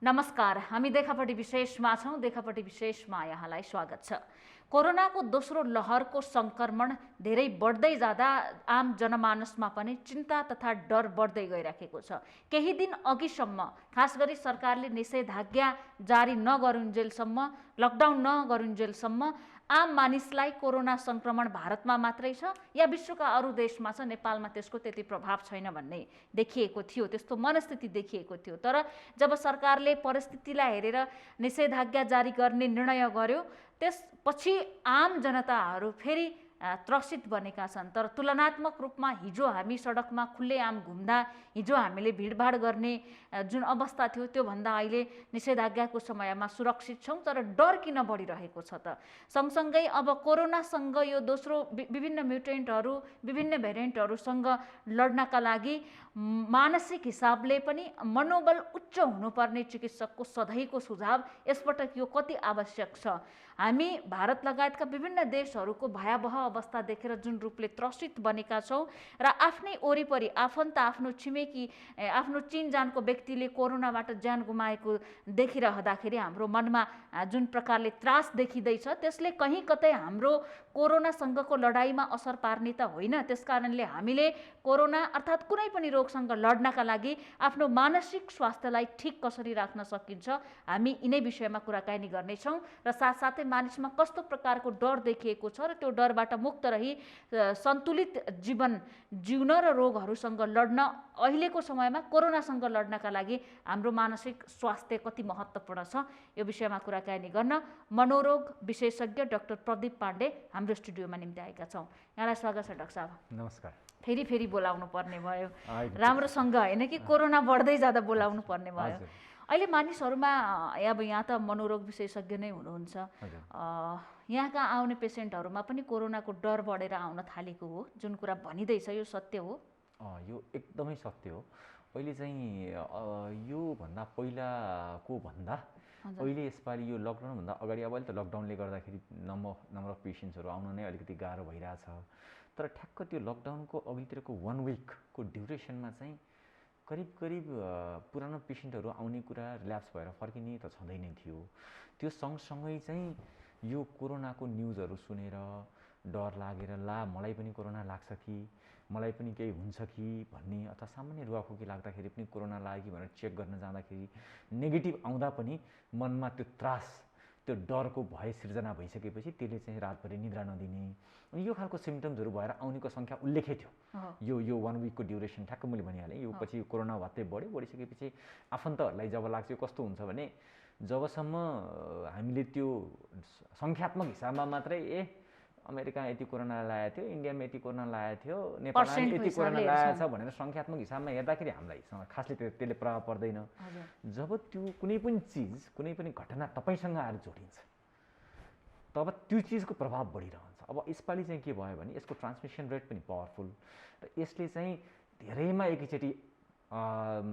नमस्कार, हामी देखापट्टि विशेषमा छौँ। देखापट्टि विशेषमा यहाँलाई स्वागत छ। कोरोनाको दोस्रो लहरको सङ्क्रमण धेरै बढ्दै जाँदा आम जनमानसमा पनि चिन्ता तथा डर बढ्दै गइराखेको छ। केही दिन अघिसम्म खास गरी सरकारले निषेधाज्ञा जारी नगरुन्जेलसम्म, लकडाउन नगरुन्जेलसम्म आम मानिसलाई कोरोना सङ्क्रमण भारतमा मात्रै छ या विश्वका अरू देशमा छ, नेपालमा त्यसको त्यति प्रभाव छैन भन्ने देखिएको थियो, त्यस्तो मनस्थिति देखिएको थियो। तर जब सरकारले परिस्थितिलाई हेरेर निषेधाज्ञा जारी गर्ने निर्णय गर्यो, त्यसपछि आम जनताहरू फेरि त्रसित बनेका छन्। तर तुलनात्मक रूपमा हिजो हामी सडकमा खुल्लेआम घुम्दा, हिजो हामीले भिडभाड गर्ने जुन अवस्था थियो, त्योभन्दा अहिले निषेधाज्ञाको समयमा सुरक्षित छौँ। तर डर किन बढिरहेको छ त? सँगसँगै अब कोरोनासँग यो दोस्रो विभिन्न म्युटेन्टहरू, विभिन्न भेरिएन्टहरूसँग लड्नका लागि मानसिक हिसाबले पनि मनोबल उच्च हुनुपर्ने चिकित्सकको सधैँको सुझाव यसपटक यो कति आवश्यक छ? हामी भारत लगायतका विभिन्न देशहरूको भयावह अवस्था देखेर जुन रूपले त्रसित बनेका छौँ र आफ्नै वरिपरि आफन्त, आफ्नो छिमेकी, आफ्नो चिनजानको व्यक्तिले कोरोनाबाट ज्यान गुमाएको देखिरहँदाखेरि हाम्रो मनमा जुन प्रकारले त्रास देखिँदैछ, त्यसले कहीँ कतै हाम्रो कोरोनासँगको लडाइँमा असर पार्ने त होइन। त्यसकारणले हामीले कोरोना अर्थात् कुनै पनि रोगसँग लड्नका लागि आफ्नो मानसिक स्वास्थ्यलाई ठिक कसरी राख्न सकिन्छ, हामी यिनै विषयमा कुराकानी गर्नेछौँ। र साथसाथै मानिसमा कस्तो प्रकारको डर देखिएको छ र त्यो डरबाट मुक्त रही सन्तुलित जीवन जिउन र रोगहरूसँग लड्न, अहिलेको समयमा कोरोनासँग लड्नका लागि हाम्रो मानसिक स्वास्थ्य कति महत्त्वपूर्ण छ, यो विषयमा कुराकानी गर्न मनोरोग विशेषज्ञ डाक्टर प्रदीप पाण्डे हाम्रो स्टुडियोमा निम्ति आएका छौँ। यहाँलाई स्वागत छ डाक्टर साहब। नमस्कार। फेरि बोलाउनु पर्ने भयो, राम्रोसँग होइन कि कोरोना बढ्दै जाँदा बोलाउनु पर्ने भयो। अहिले मानिसहरूमा अब यहाँ त मनोरोग विशेषज्ञ नै हुनुहुन्छ, यहाँका आउने पेसेन्टहरूमा पनि कोरोनाको डर बढेर आउन थालेको हो, जुन कुरा भनिँदैछ यो सत्य हो? यो एकदमै सत्य हो। अहिले चाहिँ योभन्दा पहिलाको भन्दा अहिले यसपालि यो लकडाउनभन्दा अगाडि, अब अहिले त लकडाउनले गर्दाखेरि नम्बर अफ पेसेन्ट्सहरू आउन नै अलिकति गाह्रो भइरहेछ। तर ठ्याक्क त्यो लकडाउनको अघितिरको 1 विकको ड्युरेसनमा चाहिँ करिब पुरानो पेसेन्टहरू आउने कुरा, रिल्याप्स भएर फर्किने त छँदै नै थियो। त्यो सँगसँगै चाहिँ यो कोरोनाको न्युजहरू सुनेर डर लागेर मलाई पनि कोरोना लाग्छ कि, मलाई पनि केही हुन्छ कि भन्ने, अथवा सामान्य रुवाखोकी लाग्दाखेरि पनि कोरोना लाग्यो भनेर चेक गर्न जाँदाखेरि नेगेटिभ आउँदा पनि मनमा त्यो त्रास, त्यो डरको भय सिर्जना भइसकेपछि त्यसले चाहिँ रातभरि निद्रा नदिने, अनि यो खालको सिम्टम्सहरू भएर आउनेको सङ्ख्या उल्लेखै थियो। यो 1 विकको ड्युरेसन ठ्याक्क मैले भनिहालेँ। यो पछि कोरोना भत्तै बढिसकेपछि आफन्तहरूलाई जब लाग्छ कस्तो हुन्छ भने, जबसम्म हामीले त्यो सङ्ख्यात्मक हिसाबमा मात्रै अमेरिका यति कोरोना लागेको थियो, इन्डियामा यति कोरोना लागेको थियो, नेपालमा यति कोरोना लागेको छ भनेर सङ्ख्यात्मक हिसाबमा हेर्दाखेरि हामीलाई खासले त्यसले प्रभाव पर्दैन। जब त्यो कुनै पनि चिज, कुनै पनि घटना तपाईँसँग आएर जोडिन्छ, तब त्यो चिजको प्रभाव बढिरहन्छ। अब यसपालि चाहिँ के भयो भने यसको ट्रान्समिसन रेट पनि पावरफुल र यसले चाहिँ धेरैमा एकैचोटि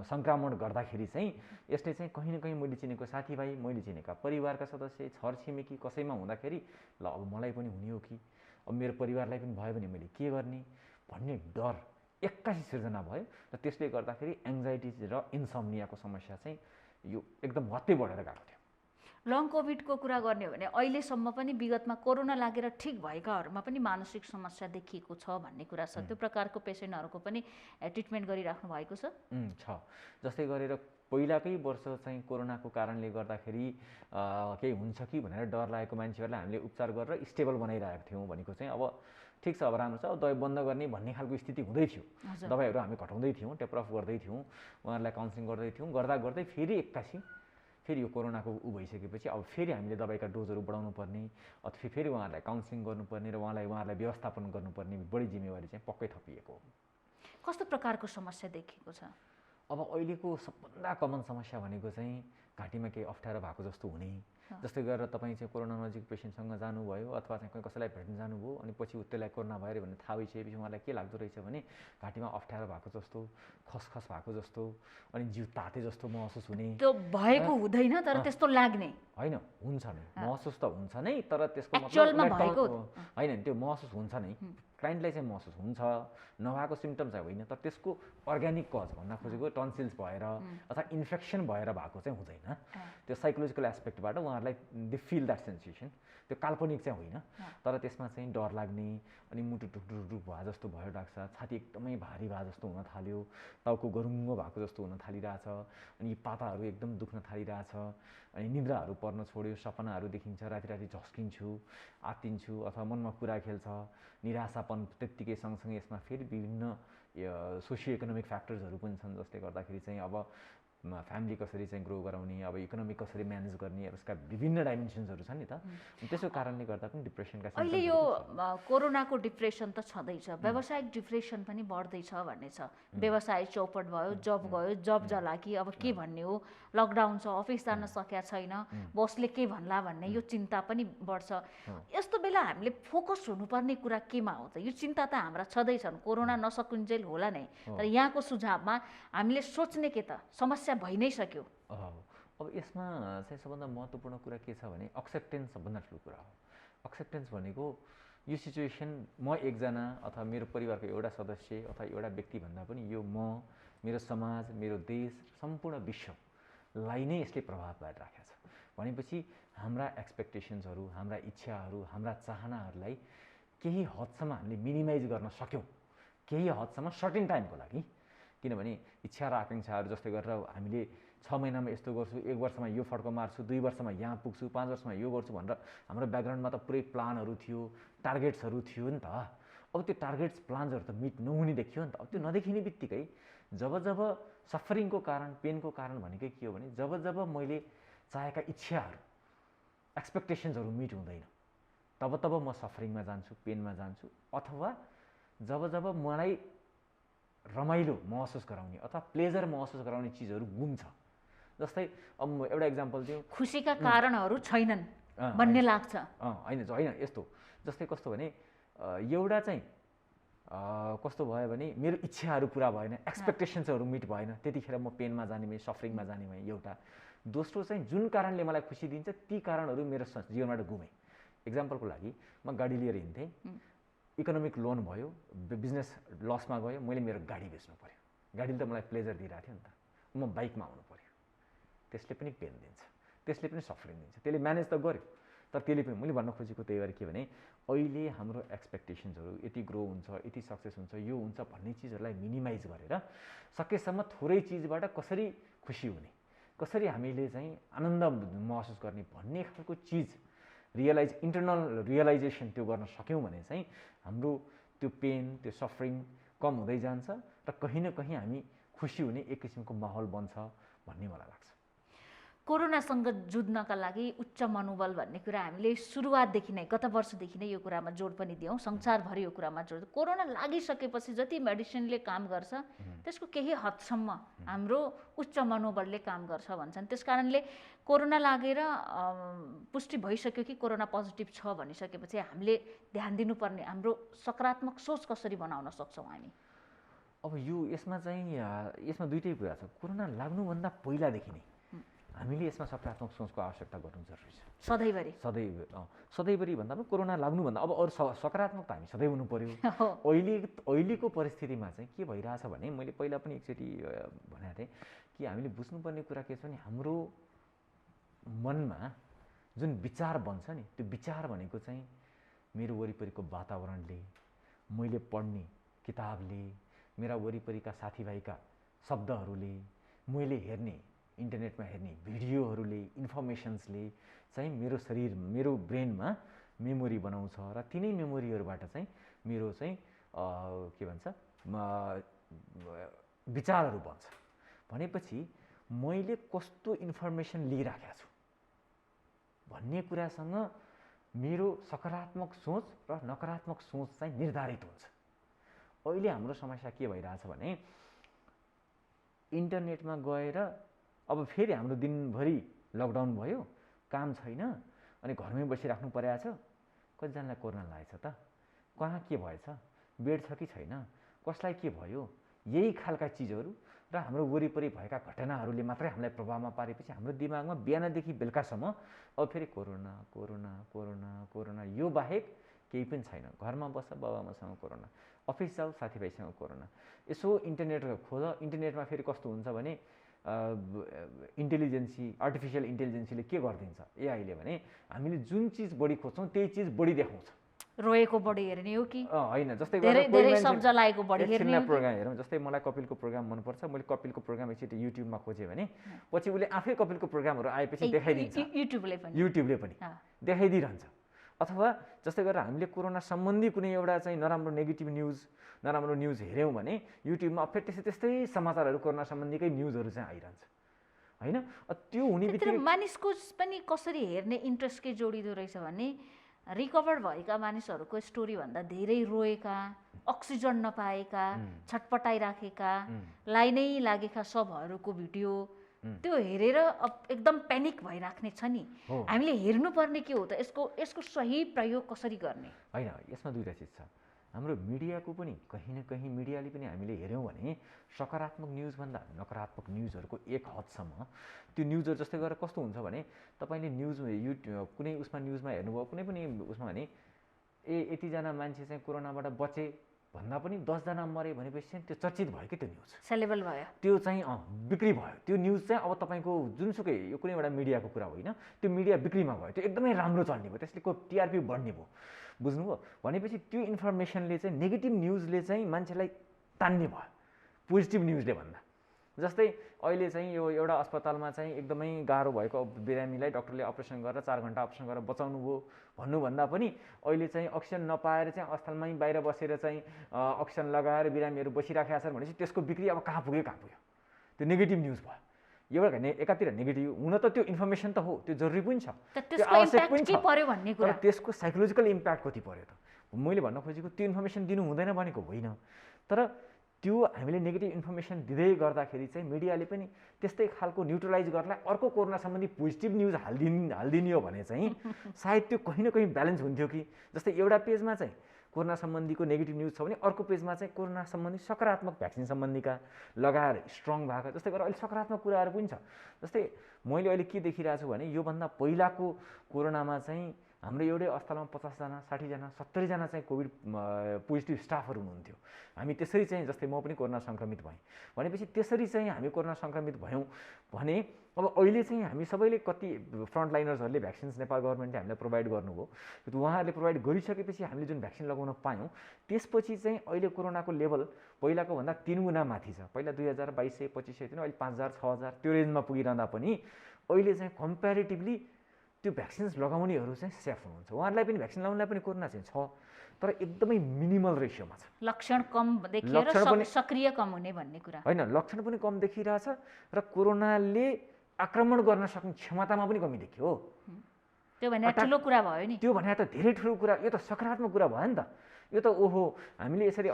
सङ्क्रमण गर्दाखेरि चाहिँ यसले चाहिँ कहीँ न कहीँ मैले चिनेको साथीभाइ, मैले चिनेका परिवारका सदस्य, छरछिमेकी कसैमा हुँदाखेरि ल अब मलाई पनि हुने हो कि, अब मेरो परिवारलाई पनि भयो भने मैले के गर्ने भन्ने डर एक्कासी सिर्जना भयो। र त्यसले गर्दाखेरि एङ्जाइटी र इन्सम्नियाको समस्या चाहिँ यो एकदम हत्तै बढेर गएको थियो। लङ कोभिडको कुरा गर्ने हो भने अहिलेसम्म पनि विगतमा कोरोना लागेर ठिक भएकाहरूमा पनि मानसिक समस्या देखिएको छ भन्ने कुरा छ। त्यो प्रकारको पेसेन्टहरूको पनि ट्रिटमेन्ट गरिराख्नु भएको छ? जस्तै गरेर पहिलाकै वर्ष चाहिँ कोरोनाको कारणले गर्दाखेरि केही हुन्छ कि भनेर डर लागेको मान्छेहरूलाई हामीले उपचार गरेर स्टेबल बनाइरहेको थियौँ भनेको चाहिँ अब ठिक छ, अब राम्रो छ, अब दबाई बन्द गर्ने भन्ने खालको स्थिति हुँदै थियो। दबाईहरू हामी घटाउँदै थियौँ, टेपर अफ गर्दै थियौँ, उहाँहरूलाई काउन्सिलिङ गर्दै थियौँ। गर्दै फेरि एक्कासी फेरि यो कोरोनाको भइसकेपछि अब फेरि हामीले दबाईका डोजहरू बढाउनु पर्ने, अथवा फेरि उहाँहरूलाई काउन्सिलिङ गर्नुपर्ने र उहाँलाई व्यवस्थापन गर्नुपर्ने बढी जिम्मेवारी चाहिँ पक्कै थपिएको हो। कस्तो प्रकारको समस्या देखिएको छ? अब अहिलेको सबभन्दा कमन समस्या भनेको चाहिँ घाँटीमा केही अप्ठ्यारो भएको जस्तो हुने। जस्तै गरेर तपाईँ चाहिँ कोरोना नजिक पेसेन्टसँग जानुभयो अथवा चाहिँ कोही कसैलाई भेट्न जानुभयो, अनि पछि त्यसलाई कोरोना भयो अरे भन्ने थाहा भइसकेपछि उहाँलाई के लाग्दो रहेछ भने घाँटीमा अप्ठ्यारो भएको जस्तो, खसखस भएको जस्तो, अनि जिउ ताते जस्तो महसुस हुने। त्यो भएको हुँदैन तर त्यस्तो लाग्ने होइन, हुन्छ नै, महसुस त हुन्छ नै, तर त्यसको मतलब होइन, त्यो महसुस हुन्छ नै, क्लाइन्टलाई चाहिँ महसुस हुन्छ, नभएको सिम्टम्स होइन। तर त्यसको अर्ग्यानिक कज भन्न खोजेको टन्सिल्स भएर अथवा इन्फेक्सन भएर भएको चाहिँ हुँदैन। त्यो साइकोलोजिकल एस्पेक्टबाट उहाँहरूलाई दे फिल द्याट सेन्सेसन, त्यो काल्पनिक चाहिँ होइन, तर त्यसमा चाहिँ डर लाग्ने, अनि मुटु ढुकढुक भए जस्तो भयो डाक्टर, छाती एकदमै भारी भए जस्तो हुन थाल्यो, टाउको गरुङ्गो भएको जस्तो हुन थालिरहेछ, अनि पाताहरू एकदम दुख्न थालिरहेछ, अनि निद्राहरू पर्न छोड्यो, सपनाहरू देखिन्छ, राति राति झस्किन्छु, आत्तिन्छु, अथवा मनमा कुरा खेल्छ, निराशापन त्यत्तिकै सँगसँगै यसमा फेरि विभिन्न सोसियो इकोनोमिक फ्याक्टर्सहरू पनि छन्, जसले गर्दाखेरि चाहिँ अब फ्यामिली कसरी चाहिँ ग्रो गराउने, अब इकोनोमिक कसरी म्यानेज गर्ने, अब यसका विभिन्न डाइमेन्सन्सहरू छन् नि त। त्यसो कारणले गर्दा पनि डिप्रेसनका अहिले यो कोरोनाको डिप्रेसन त छँदैछ, व्यावसायिक डिप्रेसन पनि बढ्दैछ भन्ने छ। व्यवसाय चौपट भयो, जब गयो, जब जला कि अब के भन्ने हो, लकडाउन छ, अफिस जान सकेका छैन, बसले के भन्ला भन्ने यो चिन्ता पनि बढ्छ। यस्तो बेला हामीले फोकस हुनुपर्ने कुरा केमा हो त? यो चिन्ता त हाम्रा छँदैछन्, कोरोना नसकुन्जेल होला नै, तर यहाँको सुझावमा हामीले सोच्ने के त? समस्या भइ नै सक्यो। अब यसमा चाहिँ सबभन्दा महत्त्वपूर्ण कुरा के छ भने एक्सेप्टेन्स सबभन्दा ठुलो कुरा हो। एक्सेप्टेन्स भनेको यो सिचुएसन म एकजना अथवा मेरो परिवारको एउटा सदस्य अथवा एउटा व्यक्ति भन्दा पनि यो म, मेरो समाज, मेरो देश, सम्पूर्ण विश्वलाई नै यसले प्रभाव पारिराखेको छ भनेपछि हाम्रा एक्सपेक्टेसन्सहरू, हाम्रा इच्छाहरू, हाम्रा चाहनाहरूलाई केही हदसम्म हामीले मिनिमाइज गर्न सक्यौँ, केही हदसम्म सर्टेन टाइमको लागि। किनभने इच्छा र आकाङ्क्षाहरू जसले गरेर हामीले 6 महिनामा यस्तो गर्छु, 1 वर्षमा यो फड्को मार्छु, 2 वर्षमा यहाँ पुग्छु, 5 वर्षमा यो गर्छु भनेर हाम्रो ब्याकग्राउन्डमा त पुरै प्लानहरू थियो, टार्गेट्सहरू थियो नि त। अब त्यो टार्गेट्स प्लान्सहरू त मिट नहुने देखियो नि त। अब त्यो नदेखिने बित्तिकै जब सफरिङको कारण, पेनको कारण भनेकै के हो भने जब मैले चाहेका इच्छाहरू, एक्सपेक्टेसन्सहरू मिट हुँदैन, तब म सफरिङमा जान्छु, पेनमा जान्छु। अथवा जब मलाई रमाइलो महसुस गराउने अथवा प्लेजर महसुस गराउने चिजहरू गुम्छ। जस्तै अब म एउटा इक्जाम्पल दिउँ, खुसीका कारणहरू छैनन् भन्ने लाग्छ। होइन यस्तो, जस्तै कस्तो भने एउटा चाहिँ कस्तो भयो भने मेरो इच्छाहरू पुरा भएन, एक्सपेक्टेसन्सहरू मिट भएन, त्यतिखेर म पेनमा जाने भएँ, सफरिङमा जाने भएँ एउटा। दोस्रो चाहिँ जुन कारणले मलाई खुसी दिन्छ ती कारणहरू मेरो जीवनबाट गुमेँ। इक्जाम्पलको लागि म गाडी लिएर हिँड्थेँ, इकोनोमिक लोन भयो, बिजनेस लसमा गयो, मैले मेरो गाडी बेच्नु पऱ्यो। गाडीले त मलाई प्लेजर दिइरहेको थियो नि त, म बाइकमा आउनु पऱ्यो, त्यसले पनि पेन दिन्छ, त्यसले पनि सफरिङ दिन्छ। त्यसले म्यानेज त गर्यो, तर त्यसले पनि, मैले भन्न खोजेको त्यही भएर के भने अहिले हाम्रो एक्सपेक्टेसन्सहरू यति ग्रो हुन्छ, यति सक्सेस हुन्छ, यो हुन्छ भन्ने चिजहरूलाई मिनिमाइज गरेर सकेसम्म थोरै चिजबाट कसरी खुसी हुने, कसरी हामीले चाहिँ आनन्द महसुस गर्ने भन्ने खालको चिज इन्टरनल रियलाइजेसन त्यो गर्न सक्यौँ भने चाहिँ हाम्रो त्यो पेन, त्यो सफरिङ कम हुँदै जान्छ र कहीँ न कहीँ हामी खुसी हुने एक किसिमको माहौल बन्छ भन्ने मलाई लाग्छ। कोरोनासँग जुझ्नका लागि उच्च मनोबल भन्ने कुरा हामीले सुरुवातदेखि नै, गत वर्षदेखि नै यो कुरामा जोड पनि दियौँ, संसारभरि यो कुरामा जोड। कोरोना लागिसकेपछि जति मेडिसिनले काम गर्छ त्यसको केही हदसम्म हाम्रो उच्च मनोबलले काम गर्छ भन्छन्। त्यस कारणले कोरोना लागेर पुष्टि भइसक्यो कि कोरोना पोजिटिभ छ भनिसकेपछि हामीले ध्यान दिनुपर्ने हाम्रो सकारात्मक सोच कसरी बनाउन सक्छौँ हामी? अब यसमा दुईटै कुरा छ। कोरोना लाग्नुभन्दा पहिलादेखि नै हामीले यसमा सकारात्मक सोचको आवश्यकता गर्नु जरुरी छ। सधैँभरि भन्दा पनि कोरोना लाग्नुभन्दा अब अरू सकारात्मक त हामी सधैँ हुनु पर्यो। अहिलेको परिस्थितिमा चाहिँ के भइरहेछ भने मैले पहिला पनि एकचोटि भनेको थिएँ कि हामीले बुझ्नुपर्ने कुरा के छ भने हाम्रो मनमा जुन विचार बन्छ नि, त्यो विचार भनेको चाहिँ मेरो वरिपरिको वातावरणले, मैले पढ्ने किताबले, मेरा वरिपरिका साथीभाइका शब्दहरूले, मैले हेर्ने इन्टरनेटमा हेर्ने भिडियोहरूले, इन्फर्मेसन्सले चाहिँ मेरो शरीर, मेरो ब्रेनमा मेमोरी बनाउँछ र तिनै मेमोरीहरूबाट चाहिँ मेरो चाहिँ के भन्छ विचारहरू बन्छ। भनेपछि मैले कस्तो इन्फर्मेसन लिइराखेको छु भन्ने कुरासँग मेरो सकारात्मक सोच र नकारात्मक सोच चाहिँ निर्धारित हुन्छ। अहिले हाम्रो समस्या के भइरहेछ भने इन्टरनेटमा गएर अब फेरि हाम्रो दिनभरि लकडाउन भयो, काम छैन, अनि घरमै बसिराख्नु परेको छ। कतिजनालाई कोरोना लागेछ त, कहाँ के भएछ, बेड छ कि छैन, कसलाई के भयो, यही खालका चिजहरू र हाम्रो वरिपरि भएका घटनाहरूले मात्रै हामीलाई प्रभावमा पारेपछि हाम्रो दिमागमा बिहानदेखि बेलुकासम्म अब फेरि कोरोना कोरोना कोरोना कोरोना, यो बाहेक केही पनि छैन। घरमा बस, बाबाआमासँग कोरोना, अफिस जाऊ, साथीभाइसँग कोरोना। यसो इन्टरनेट खोज, इन्टरनेटमा फेरि कस्तो हुन्छ भने इन्टेलिजेन्सी आर्टिफिसियल इन्टेलिजेन्सीले के गरिदिन्छ एआईले भने हामीले जुन चिज बढी खोज्छौँ त्यही चिज बढी देखाउँछ। रोएको बढी हेर्ने हो कि होइन, जस्तै धेरै शब्द लागेको बढी हेर्ने हो। प्रोग्राम हेरौँ, जस्तै मलाई कपिलको प्रोग्राम मनपर्छ, मैले कपिलको प्रोग्राम एकचोटि युट्युबमा खोजेँ भने पछि उसले आफै कपिलको प्रोग्रामहरू आएपछि देखाइदिन्छ, युट्युबले पनि देखाइदिइरहन्छ। अथवा जस्तै गरेर हामीले कोरोना सम्बन्धी कुनै एउटा चाहिँ नराम्रो नेगेटिभ न्युज नराम्रो न्युज हेऱ्यौँ भने युट्युबमा फेरि त्यस्तै समाचारहरू कोरोना सम्बन्धीकै न्युजहरू चाहिँ आइरहन्छ होइन। त्यो हुने बित्तिकै मानिसको पनि कसरी हेर्ने इन्ट्रेस्ट के जोडिँदो रहेछ भने रिकभर भएका मानिसहरूको स्टोरी भन्दा धेरै रोएका, अक्सिजन नपाएका, छटपटाइराखेका, लाइनै लागेका सबहरूको भिडियो त्यो हेरेर एकदम प्यानिक भइराख्ने छ नि। हामीले हेर्नुपर्ने के हो त, यसको सही प्रयोग कसरी गर्ने? होइन, यसमा दुईवटा चिज छ। हाम्रो मिडियाको पनि कहीँ न कहीँ मिडियाले पनि हामीले हेऱ्यौँ भने सकारात्मक न्युजभन्दा नकारात्मक न्युजहरूको एक हदसम्म त्यो न्युजहरू जस्तै गरेर कस्तो हुन्छ भने तपाईँले कुनै उसमा न्युजमा हेर्नुभयो कुनै पनि उसमा भने यतिजना मान्छे चाहिँ कोरोनाबाट बचे भन्दा पनि 10 जना मरे भनेपछि चाहिँ त्यो चर्चित भयो कि त्यो न्युज सेलेबल भयो, त्यो चाहिँ बिक्री भयो। त्यो न्युज चाहिँ अब तपाईँको जुनसुकै यो कुनै एउटा मिडियाको कुरा होइन, त्यो मिडिया बिक्रीमा भयो, त्यो एकदमै राम्रो चल्ने भयो, त्यसले टिआरपी बढ्ने भयो, बुझ्नुभयो। भनेपछि त्यो इन्फर्मेसनले चाहिँ नेगेटिभ न्युजले चाहिँ मान्छेलाई तान्ने भयो पोजिटिभ न्युजले भन्दा। जस्तै अहिले चाहिँ यो एउटा अस्पतालमा चाहिँ एकदमै गाह्रो भएको बिरामीलाई डक्टरले अपरेसन गरेर 4 घन्टा अपरेसन गरेर बचाउनु भयो भन्नुभन्दा पनि अहिले चाहिँ अक्सिजन नपाएर चाहिँ अस्पतालमै बाहिर बसेर चाहिँ अक्सिजन लगाएर बिरामीहरू बसिराखेका छन् भनेपछि त्यसको बिक्री अब कहाँ पुग्यो त्यो नेगेटिभ न्युज भयो। एउटा भने एकातिर नेगेटिभ हुन त त्यो इन्फर्मेसन त हो, त्यो जरुरी पनि छ, त्यो आवश्यक पनि छ, तर त्यसको साइकोलोजिकल इम्प्याक्ट कति पर्यो त? मैले भन्न खोजेको त्यो इन्फर्मेसन दिनु हुँदैन भनेको होइन, तर त्यो हामीले नेगेटिभ इन्फर्मेसन दिँदै गर्दाखेरि चाहिँ मिडियाले पनि त्यस्तै खालको न्युट्रलाइज गर्नलाई अर्को कोरोना सम्बन्धी पोजिटिभ न्युज हालिदिने हो भने चाहिँ सायद त्यो कहीँ न कहीँ ब्यालेन्स हुन्थ्यो कि। जस्तै एउटा पेजमा चाहिँ कोरोना सम्बन्धीको नेगेटिभ न्युज छ भने अर्को पेजमा चाहिँ कोरोना सम्बन्धी सकारात्मक भ्याक्सिन सम्बन्धीका लगाएर स्ट्रङ भएको जस्तै गरेर अहिले सकारात्मक कुराहरू पनि छ। जस्तै मैले अहिले के देखिरहेको छु भने योभन्दा पहिलाको कोरोनामा चाहिँ हाम्रो एउटै अस्पतालमा 50 जना 60 जना 70 जना चाहिँ कोभिड पोजिटिभ स्टाफहरू हुनुहुन्थ्यो। हामी त्यसरी चाहिँ जस्तै म पनि कोरोना सङ्क्रमित भएँ भनेपछि त्यसरी चाहिँ हामी कोरोना सङ्क्रमित भयौँ भने अब अहिले चाहिँ हामी सबैले कति फ्रन्टलाइनर्सहरूले भ्याक्सिन्स नेपाल गभर्मेन्टले हामीलाई प्रोभाइड गर्नुभयो, उहाँहरूले प्रोभाइड गरिसकेपछि हामीले जुन भ्याक्सिन लगाउन पायौँ त्यसपछि चाहिँ अहिले कोरोनाको लेभल पहिलाको भन्दा 3 गुणा माथि छ। पहिला 2000 2200 2500 थियो, अहिले 5000 6000 त्यो रेन्जमा पुगिरहँदा पनि अहिले चाहिँ कम्प्यारेटिभली त्यो भ्याक्सिन्स लगाउनेहरू चाहिँ सेफ हुनुहुन्छ। उहाँहरूलाई पनि भ्याक्सिन लगाउनलाई पनि कोरोना चाहिँ छ, तर एकदमै मिनिमल रेसियोमा छ। लक्षण कम देखिएर सक्रिय कम हुने भन्ने कुरा होइन, लक्षण पनि कम देखिरहेछ र कोरोनाले आक्रमण गर्न सक्ने क्षमतामा पनि कमी देखियो। त्यो भने ठुलो कुरा भयो नि, त्यो भने त धेरै ठुलो कुरा, यो त सकारात्मक कुरा भयो नि त। यो त ओहो हामीले यसरी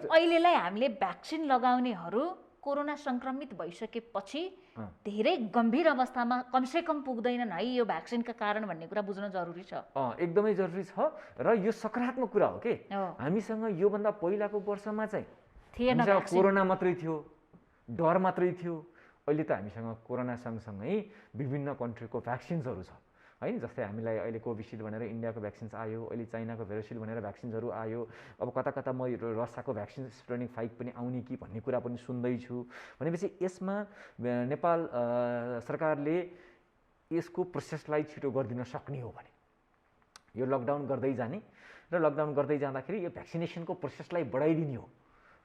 अहिलेलाई हामीले भ्याक्सिन लगाउनेहरू कोरोना सङ्क्रमित भइसकेपछि धेरै गम्भीर अवस्थामा कमसेकम पुग्दैनन् है यो भ्याक्सिनका कारण भन्ने कुरा बुझ्न जरुरी छ। एकदमै जरुरी छ र यो सकारात्मक कुरा हो कि हामीसँग योभन्दा पहिलाको वर्षमा चाहिँ थिएन, कोरोना मात्रै थियो, डर मात्रै थियो। अहिले त हामीसँग कोरोना सँगसँगै विभिन्न कन्ट्रीको भ्याक्सिन्सहरू छ होइन। जस्तै हामीलाई अहिले कोभिसिल्ड भनेर इन्डियाको भ्याक्सिन्स आयो, अहिले चाइनाको भेरोसिल्ड भनेर भ्याक्सिन्सहरू आयो, अब कता कता म रसियाको भ्याक्सिन स्पुटनिक 5 पनि आउने कि भन्ने कुरा पनि सुन्दैछु। भनेपछि यसमा नेपाल सरकारले यसको प्रोसेसलाई छिटो गरिदिन सक्ने हो भने यो लकडाउन गर्दै जाने र लकडाउन गर्दै जाँदाखेरि यो भ्याक्सिनेसनको प्रोसेसलाई बढाइदिने हो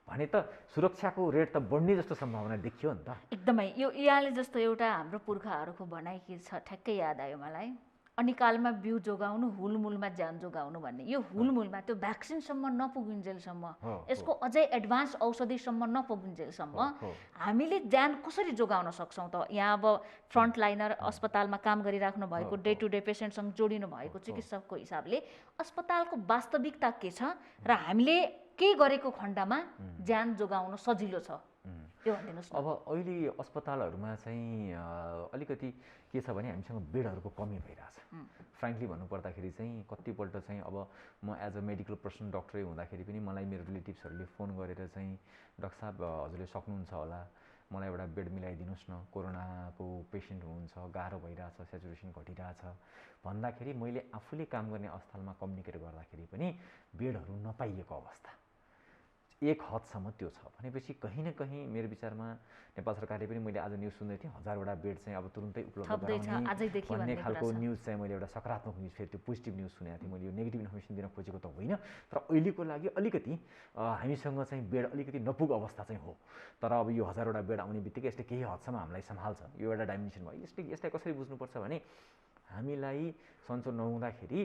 भने त सुरक्षाको रेट त बढ्ने जस्तो सम्भावना देखियो नि त। एकदमै यो यहाँले जस्तो एउटा हाम्रो पुर्खाहरूको भनाइ के छ ठ्याक्कै याद आयो मलाई, अनिकालमा बिउ जोगाउनु हुलमुलमा ज्यान जोगाउनु भन्ने। यो हुलमुलमा त्यो भ्याक्सिनसम्म नपुगिन्जेलसम्म, यसको अझै एडभान्स औषधिसम्म नपुगिन्जेलसम्म हामीले ज्यान कसरी जोगाउन सक्छौँ त? यहाँ अब फ्रन्टलाइनर अस्पतालमा काम गरिराख्नु भएको डे टु डे पेसेन्टसँग जोडिनु भएको चिकित्सकको हिसाबले अस्पतालको वास्तविकता के छ र हामीले के गरेको खण्डमा ज्यान जोगाउन सजिलो छ यो भनिदिनुहोस् न। अब अहिले अस्पतालहरूमा चाहिँ अलिकति के छ भने हामीसँग बेडहरूको कमी भइरहेछ। फ्रेङ्कली भन्नुपर्दाखेरि चाहिँ कतिपल्ट चाहिँ अब म एज अ मेडिकल पर्सन डक्टरै हुँदाखेरि पनि मलाई मेरो रिलेटिभ्सहरूले फोन गरेर चाहिँ डाक्टर साहब हजुरले सक्नुहुन्छ होला मलाई एउटा बेड मिलाइदिनुहोस् न, कोरोनाको पेसेन्ट हुनुहुन्छ, गाह्रो भइरहेछ, सेचुरेसन घटिरहेछ भन्दाखेरि मैले आफूले काम गर्ने अस्पतालमा कम्युनिकेट गर्दाखेरि पनि बेडहरू नपाइएको अवस्था एक हदसम्म त्यो छ भनेपछि कहीँ न कहीँ मेरो विचारमा नेपाल सरकारले पनि मैले आज न्युज सुन्दै थिएँ 1000वटा बेड चाहिँ अब तुरुन्तै उपलब्ध गराउने भन्ने खालको न्युज चाहिँ मैले एउटा सकारात्मक न्युज फेरि त्यो पोजिटिभ न्युज सुनेको थिएँ। मैले यो नेगेटिभ इन्फर्मेसन दिन खोजेको त होइन, तर अहिलेको लागि अलिकति हामीसँग चाहिँ बेड अलिकति नपुग अवस्था चाहिँ हो। तर अब यो 1000वटा बेड आउने बित्तिकै यसले केही हदसम्म हामीलाई सम्हाल्छ, यो एउटा डाइमेन्सन भयो। यसलाई कसरी बुझ्नुपर्छ भने हामीलाई सन्चो नहुँदाखेरि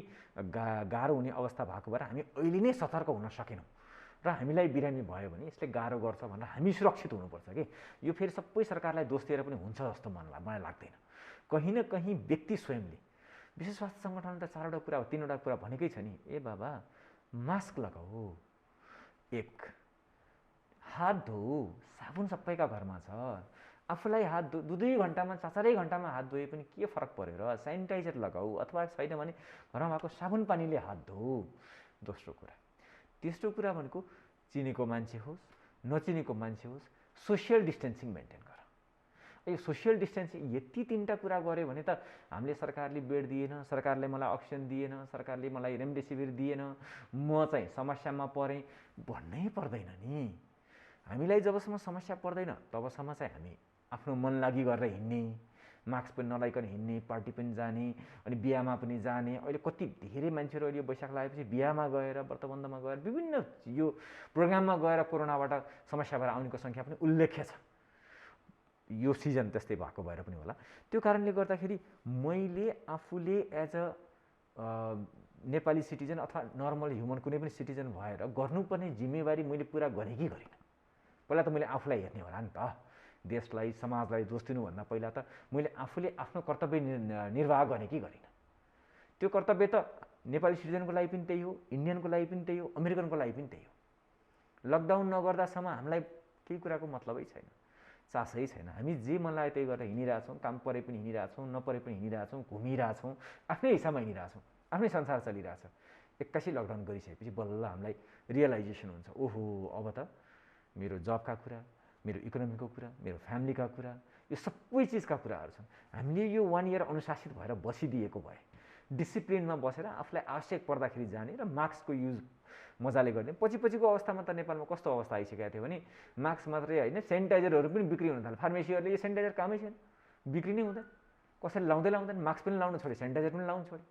गाह्रो हुने अवस्था भएको भएर हामी अहिले नै सतर्क हुन सकेनौँ र हामीलाई बिरामी भयो भने यसले गाह्रो गर्छ भनेर हामी सुरक्षित हुनुपर्छ कि यो फेरि सबै सरकारलाई दोष दिएर पनि हुन्छ जस्तो मलाई लाग्दैन। कहीँ न कहीँ व्यक्ति स्वयंले विश्व स्वास्थ्य सङ्गठनले त 4वटा कुरा 3वटा कुरा भनेकै छ नि, ए बाबा मास्क लगाऊ, एक हात धोऊ, साबुन सबैका घरमा छ, आफूलाई हात 2-2 घन्टामा 4-4 घन्टामा हात धोए पनि के फरक पऱ्यो र, सेनिटाइजर लगाऊ अथवा छैन भने घरमा भएको साबुन पानीले हात धोऊ। दोस्रो कुरा। तेस्रो कुरा भनेको चिनेको मान्छे होस् नचिनेको मान्छे होस् सोसियल डिस्टेन्सिङ मेन्टेन गर। यो सोसियल डिस्टेन्सिङ यति 3टा कुरा गऱ्यो भने त हामीले सरकारले बेड दिएन, सरकारले मलाई अक्सिजन दिएन, सरकारले मलाई रेमडेसिभिर दिएन, म चाहिँ समस्यामा परेँ भन्नै पर्दैन नि। हामीलाई जबसम्म समस्या पर्दैन तबसम्म चाहिँ हामी आफ्नो मन लागि गरेर हिँड्ने, मास्क पनि नलाइकन हिँड्ने, पार्टी पनि जाने, अनि बिहामा पनि जाने। अहिले कति धेरै मान्छेहरू अहिले वैशाख लागेपछि बिहामा गएर व्रतबन्धमा गएर विभिन्न यो प्रोग्राममा गएर कोरोनाबाट समस्या भएर आउनेको सङ्ख्या पनि उल्लेख्य छ। यो सिजन त्यस्तै भएको भएर पनि होला। त्यो कारणले गर्दाखेरि मैले आफूले एज अ नेपाली सिटिजन अथवा नर्मल ह्युमन कुनै पनि सिटिजन भएर गर्नुपर्ने जिम्मेवारी मैले पुरा गरेँ कि गरिनँ। पहिला त मैले आफूलाई हेर्ने होला नि त, देशलाई समाजलाई दोष दिनुभन्दा पहिला त मैले आफूले आफ्नो कर्तव्य निर्वाह गरेँ कि गरिनँ। त्यो कर्तव्य त नेपाली सिटिजनको लागि पनि त्यही हो, इन्डियनको लागि पनि त्यही हो, अमेरिकनको लागि पनि त्यही हो। लकडाउन नगर्दासम्म हामीलाई केही कुराको मतलबै छैन, चासै छैन। हामी जे मन लाग्यो त्यही गरेर हिँडिरहेछौँ, काम परे पनि हिँडिरहेछौँ, नपरे पनि हिँडिरहेछौँ, घुमिरहेछौँ, आफ्नै हिसाबमा हिँडिरहेछौँ, आफ्नै संसार चलिरहेछ। एक्कासी लकडाउन गरिसकेपछि बल्ल हामीलाई रियलाइजेसन हुन्छ, ओहो अब त मेरो जबका कुरा, मेरो इकोनोमीको कुरा, मेरो फ्यामिलीका कुरा, यो सबै चिजका कुराहरू छन्। हामीले यो 1 इयर अनुशासित भएर बसिदिएको भए, डिसिप्लिनमा बसेर आफूलाई आवश्यक पर्दाखेरि जाने र मास्कको युज मजाले गर्ने। पछिको अवस्थामा त नेपालमा कस्तो अवस्था आइसकेको थियो भने मास्क मात्रै होइन सेनिटाइजरहरू पनि बिक्री हुन थाल्यो। फार्मेसीहरूले यो सेनिटाइजर कामै छैन, बिक्री नै हुँदैन, कसैले लाउँदैन, मास्क पनि लाउन छोड्यो, सेनिटाइजर पनि लाउन छोड्यो।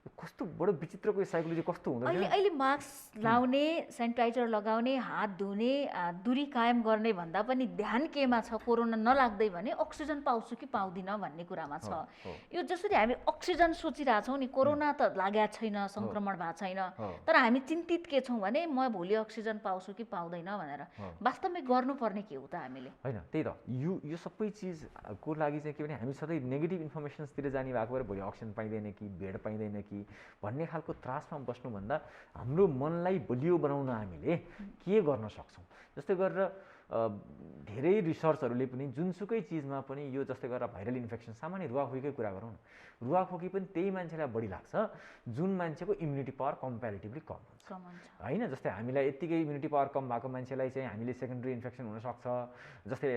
कस्तो बडो विचित्रको साइकोलोजी कस्तो हुँदो रहेछ। अहिले मास्क लाउने, सेनिटाइजर लगाउने, हात धुने, दूरी कायम गर्ने भन्दा पनि ध्यान केमा छ, कोरोना नलाग्दै भने अक्सिजन पाउँछु कि पाउँदिन भन्ने कुरामा छ। यो जसरी हामी अक्सिजन सोचिरहेछौँ नि, कोरोना त लागेको छैन, सङ्क्रमण भएको छैन, तर हामी चिन्तित के छौँ भने म भोलि अक्सिजन पाउँछु कि पाउँदैन भनेर। वास्तवमै गर्नुपर्ने के हो त हामीले? होइन त्यही त, यो सबै चिजको लागि चाहिँ के भने हामी सधैँ नेगेटिभ इन्फर्मेसन्सतिर जाने भएको भएर भोलि अक्सिजन पाइँदैन कि बेड पाइँदैन कि भन्ने खालको त्रासमा बस्नुभन्दा हाम्रो मनलाई बलियो बनाउन हामीले के गर्न सक्छौँ। जस्तै गरेर धेरै रिसर्चहरूले पनि जुनसुकै चिजमा पनि यो जस्तै गरेर भाइरल इन्फेक्सन, सामान्य रुवाखोकीकै कुरा गरौँ न, रुवाखोकी पनि त्यही मान्छेलाई बढी लाग्छ जुन मान्छेको इम्युनिटी पावर कम्प्यारिटिभली कम हुन्छ होइन। जस्तै हामीलाई यत्तिकै इम्युनिटी पावर कम भएको मान्छेलाई चाहिँ हामीले सेकेन्डरी इन्फेक्सन हुनसक्छ। जस्तै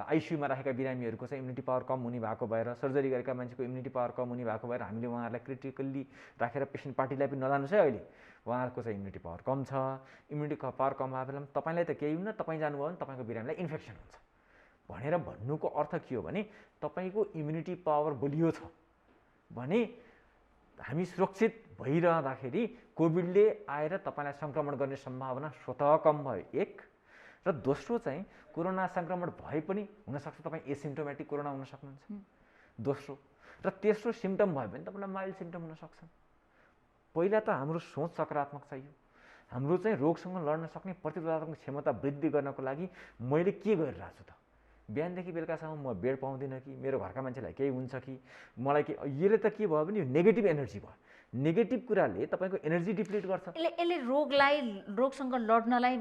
आइसियुमा राखेका बिरामीहरूको चाहिँ इम्युनिटी पावर कम हुने भएको भएर, सर्जरी गरेका मान्छेको इम्युनिटी पावर कम हुने भएको भएर हामीले उहाँहरूलाई क्रिटिकल्ली राखेर पेसेन्ट पार्टीलाई पनि नजानुहोस् है, अहिले उहाँहरूको चाहिँ इम्युनिटी पावर कम छ। इम्युनिटी पावर कम भए बेलामा तपाईँलाई त केही हुन्न, तपाईँ जानुभयो भने तपाईँको बिरामीलाई इन्फेक्सन हुन्छ भनेर भन्नुको अर्थ के हो भने तपाईँको इम्युनिटी पावर बलियो छ भने हामी सुरक्षित भइरहँदाखेरि कोभिडले आएर तपाईँलाई सङ्क्रमण गर्ने सम्भावना स्वतः कम भयो, एक। र दोस्रो चाहिँ कोरोना सङ्क्रमण भए पनि हुनसक्छ तपाईँ एसिम्टोमेटिक कोरोना हुन सक्नुहुन्छ, दोस्रो। र तेस्रो सिम्टम भयो भने तपाईँलाई माइल्ड सिम्टम हुनसक्छ। पहिला त हाम्रो सोच सकारात्मक चाहियो। हाम्रो चाहिँ रोगसँग लड्न सक्ने प्रतिरोधात्मक क्षमता वृद्धि गर्नको लागि मैले के गरिरहेको छु त, बिहानदेखि बेलुकासम्म म बेड पाउँदिनँ कि, मेरो घरका मान्छेलाई केही हुन्छ कि, मलाई के, यसले त के भयो भने यो नेगेटिभ एनर्जी भयो। नेगेटिभ कुराले तपाईँको एनर्जी डिप्लिट गर्छ। यसले रोगसँग लड्नलाई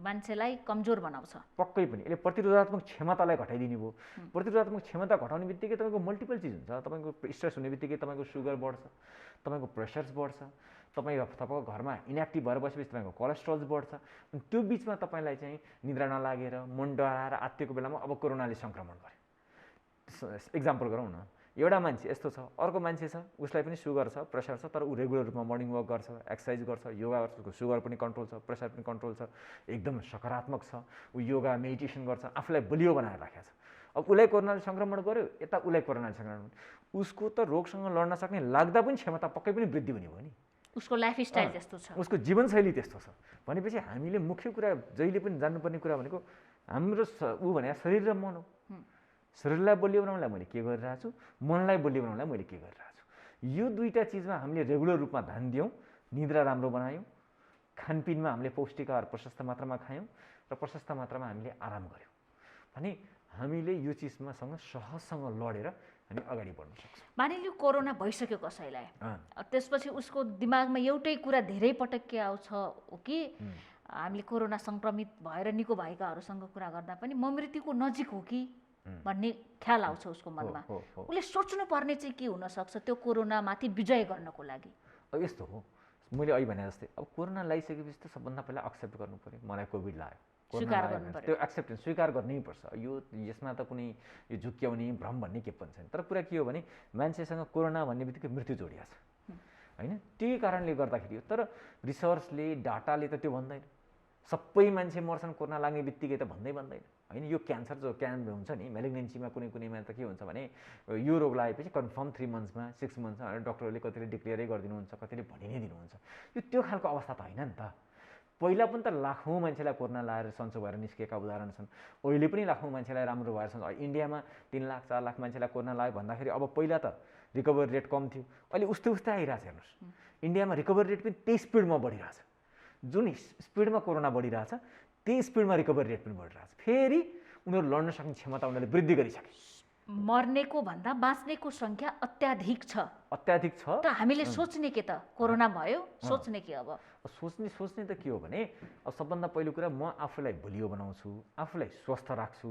मान्छेलाई कमजोर बनाउँछ। पक्कै पनि यसले प्रतिरोधात्मक क्षमतालाई घटाइदिने भयो। प्रतिरोधात्मक क्षमता घटाउने बित्तिकै तपाईँको मल्टिपल चिज हुन्छ। तपाईँको स्ट्रेस हुने बित्तिकै तपाईँको सुगर बढ्छ, तपाईँको प्रेसर्स बढ्छ, तपाईँको घरमा इन्एक्टिभ भएर बसेपछि तपाईँको कोलेस्ट्रोल्स बढ्छ। अनि त्यो बिचमा तपाईँलाई चाहिँ निद्रा नलागेर मन डराएर आत्तिएको बेलामा अब कोरोनाले सङ्क्रमण गर्यो। एक्जाम्पल गरौँ न, एउटा मान्छे यस्तो छ, अर्को मान्छे छ उसलाई पनि सुगर छ, प्रेसर छ, तर ऊ रेगुलर रूपमा मर्निङ वक गर्छ, एक्सर्साइज गर्छ, योगा गर्छ, उसको सुगर पनि कन्ट्रोल छ, प्रेसर पनि कन्ट्रोल छ, एकदम सकारात्मक छ, ऊ योगा मेडिटेसन गर्छ, आफूलाई बलियो बनाएर राखेको छ। अब उसलाई कोरोनाले सङ्क्रमण गर्यो, यता उसलाई कोरोनाले सङ्क्रमण, उसको त रोगसँग लड्न सक्ने लाग्दा पनि क्षमता पक्कै पनि वृद्धि हुने भयो नि। उसको लाइफस्टाइल त्यस्तो छ, उसको जीवनशैली त्यस्तो छ भनेपछि हामीले मुख्य कुरा जहिले पनि जान्नुपर्ने कुरा भनेको हाम्रो ऊ भने शरीर र मन हो। शरीरलाई बलियो बनाउनलाई मैले के गरिरहेको छु, मनलाई बलियो बनाउनलाई मैले के गरिरहेको छु, यो दुईवटा चिजमा हामीले रेगुलर रूपमा ध्यान दियौँ, निद्रा राम्रो बनायौँ, खानपिनमा हामीले पौष्टिक आहार प्रशस्त मात्रामा खायौँ र प्रशस्त मात्रामा हामीले आराम गऱ्यौँ भने हामीले यो चिजमा सहजसँग लडेर हामी अगाडि बढ्न सक्छौँ। मानिलियो कोरोना भइसक्यो कसैलाई, त्यसपछि उसको दिमागमा एउटै कुरा धेरै पटक के आउँछ हो कि हामीले कोरोना सङ्क्रमित भएर निको भएकाहरूसँग कुरा गर्दा पनि म मृत्युको नजिक हो कि भन्ने ख्याल आउँछ उसको मनमा। उसले सोच्नुपर्ने चाहिँ के हुनसक्छ त्यो कोरोनामाथि विजय गर्नको लागि? अब यस्तो हो, मैले अहिले भने जस्तै अब कोरोना लगाइसकेपछि त सबभन्दा पहिला एक्सेप्ट गर्नु पऱ्यो, मलाई कोभिड लाग्यो, स्वीकार गर्नु पर्यो, त्यो एक्सेप्टेन्स स्वीकार गर्नै पर्छ। यो यसमा त कुनै यो झुक्क्याउने भ्रम भन्ने के पनि छैन। तर कुरा के हो भने मान्छेसँग कोरोना भन्ने बित्तिकै मृत्यु जोडिया छ होइन, त्यही कारणले गर्दाखेरि हो। तर रिसर्चले डाटाले त त्यो भन्दैन सबै मान्छे मर्छन् कोरोना लाग्ने बित्तिकै त भन्दैन होइन। यो क्यान्सर जो हुन्छ नि मेलिग्नेन्सीमा कुनै कुनैमा त के हुन्छ भने यो रोग लागेपछि कन्फर्म 3 मन्थ्समा 6 मन्थ्समा डक्टरले कतिले डिक्लेयरै गरिदिनुहुन्छ, कतिले भनि नै दिनुहुन्छ। यो त्यो खालको अवस्था त होइन नि त। पहिला पनि त लाखौँ मान्छेलाई कोरोना लगाएर सन्चो भएर निस्केका उदाहरण छन्, अहिले पनि लाखौँ मान्छेलाई राम्रो भएर छन्। इन्डियामा 3 लाख 4 लाख मान्छेलाई कोरोना लाग्यो भन्दाखेरि अब पहिला त रिकभरी रेट कम थियो, अहिले उस्तै आइरहेछ। हेर्नुहोस् इन्डियामा रिकभरी रेट पनि त्यही स्पिडमा बढिरहेछ, जुन स्पिडमा कोरोना बढिरहेछ त्यही स्पिडमा रिकभरी रेट पनि बढिरहेछ। फेरि उनीहरू लड्न सक्ने क्षमता उनीहरूले वृद्धि गरिसके। मर्नेको भन्दा बाँच्नेको सङ्ख्या अत्याधिक छ त हामीले सोच्ने के त कोरोना भयो सोच्ने के? अब सोच्ने त के हो भने अब सबभन्दा पहिलो कुरा म आफूलाई बलियो बनाउँछु, आफूलाई स्वस्थ राख्छु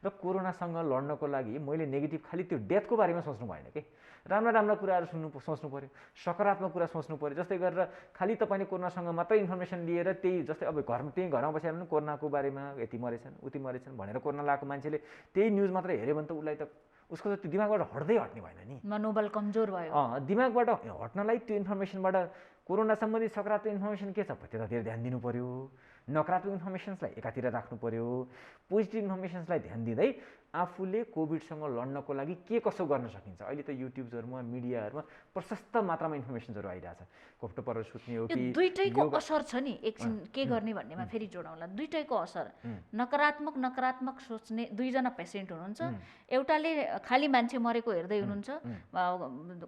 र कोरोनासँग लड्नको लागि मैले नेगेटिभ खालि त्यो डेथको बारेमा सोच्नु भएन कि, राम्रा कुराहरू सोच्नु पऱ्यो, सकारात्मक कुरा सोच्नु पऱ्यो। जस्तै गरेर खालि तपाईँले कोरोनासँग मात्रै इन्फर्मेसन लिएर त्यही जस्तै अब घरमा बसेर पनि कोरोनाको बारेमा यति मरेछन् उति मरेछन् भनेर कोरोना लगाएको मान्छेले त्यही न्युज मात्रै हेऱ्यो भने त उसलाई त उसको त त्यो दिमागबाट हट्ने भएन नि, मनोबल कमजोर भयो। दिमागबाट हट्नलाई त्यो इन्फर्मेसनबाट कोरोना सम्बन्धी सकारात्मक इन्फर्मेसन के छ त्यतातिर ध्यान दिनु पऱ्यो, नकारात्मक इन्फर्मेसन्सलाई एकातिर राख्नु पऱ्यो, पोजिटिभ इन्फर्मेसन्सलाई ध्यान दिँदै आफूले कोभिडसँग लड्नको लागि के कसो गर्न सकिन्छ। अहिले त युट्युब्सहरूमा मिडियाहरूमा प्रशस्त मात्रामा इन्फर्मेसन्सहरू आइरहेछ, कोप्टो परेर सुत्ने हो कि। दुईटैको असर छ नि, एकछिन के गर्ने भन्नेमा फेरि जोडौँला। दुईटैको असर, नकारात्मक सोच्ने दुईजना पेसेन्ट हुनुहुन्छ, एउटाले खालि मान्छे मरेको हेर्दै हुनुहुन्छ,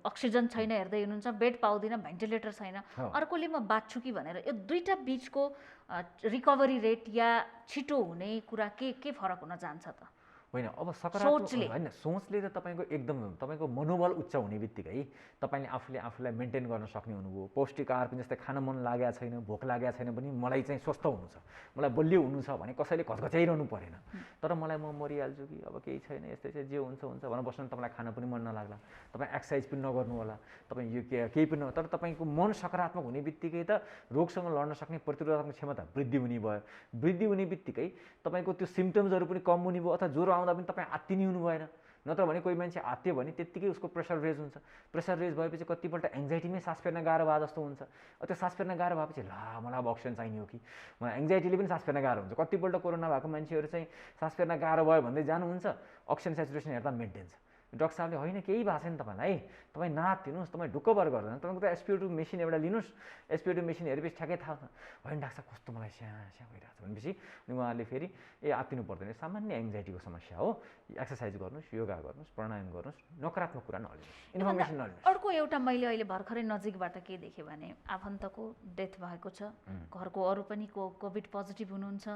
अक्सिजन छैन हेर्दै हुनुहुन्छ, बेड पाउँदिन, भेन्टिलेटर छैन, अर्कोले म बाँच्छु कि भनेर। यो दुईटा बिचको रिकभरी रेट या छिटो हुने कुरा के फरक हुन जान्छ त? होइन अब सकारात्मक होइन, सोचले त तपाईँको एकदम तपाईँको मनोबल उच्च हुने बित्तिकै तपाईँले आफूलाई मेन्टेन गर्न सक्ने हुनुभयो। पौष्टिक आहार पनि जस्तै खान मन लागेको छैन, भोक लागेको छैन पनि मलाई चाहिँ स्वस्थ हुनु छ, मलाई बलियो हुनु छ भने कसैले घचघच्याइरहनु परेन। तर मलाई म मरिहाल्छु कि अब केही छैन यस्तै चाहिँ जे हुन्छ भनेर बस्नु, तपाईँलाई खान पनि मन नलाग्ला, तपाईँ एक्सर्साइज पनि नगर्नु होला, तपाईँ यो केही पनि तर तपाईँको मन सकारात्मक हुने बित्तिकै त रोगसँग लड्न सक्ने प्रतिरोधात्मक क्षमता वृद्धि हुने भयो। वृद्धि हुने बित्तिकै तपाईँको त्यो सिम्टम्सहरू पनि कम हुने भयो, अथवा ज्वरो आउँदा पनि तपाईँ आत्तिनी हुनु भएन। नत्र भने कोही मान्छे आत्यो भने त्यत्तिकै उसको प्रेसर रेज हुन्छ, प्रेसर रेज भएपछि कतिपल्ट एङ्जाइटीमै सास फेर्न गाह्रो भए जस्तो हुन्छ। त्यो सास फेर्न गाह्रो भएपछि मलाई अब अक्सिजन चाहिने हो कि, मलाई एङ्जाइटीले पनि सास फेर्न गाह्रो हुन्छ। कतिपल्ट कोरोना भएको मान्छेहरू चाहिँ सास फेर्न गाह्रो भयो भन्दै जानुहुन्छ, अक्सिजन सेचुरेसन हेर्दा मेन्टेन छ। डक्टर साहबले होइन केही भएको छैन तपाईँलाई, तपाईँ नातिनुहोस्, तपाईँ ढुक्क भएर गर्दैन, तपाईँको त SpO2 मेसिन एउटा लिनुहोस्, SpO2 मेसिन हेरेपछि ठ्याक्कै थाहा छ। होइन डाक्टर साहब कस्तो मलाई स्या भइरहेको छ भनेपछि उहाँहरूले फेरि आत्तिनु पर्दैन, सामान्य एङ्जाइटीको समस्या हो, एक्सर्साइज गर्नुहोस्, योगा गर्नुहोस्, प्राणायाम गर्नुहोस्, नकारात्मक कुरा नलिनुहोस्, इन्फर्मेसन नलिनुहोस्। अर्को एउटा मैले अहिले भर्खरै नजिकबाट के देखेँ भने आफन्तको डेथ भएको छ, घरको अरू पनि कोभिड पोजिटिभ हुनुहुन्छ,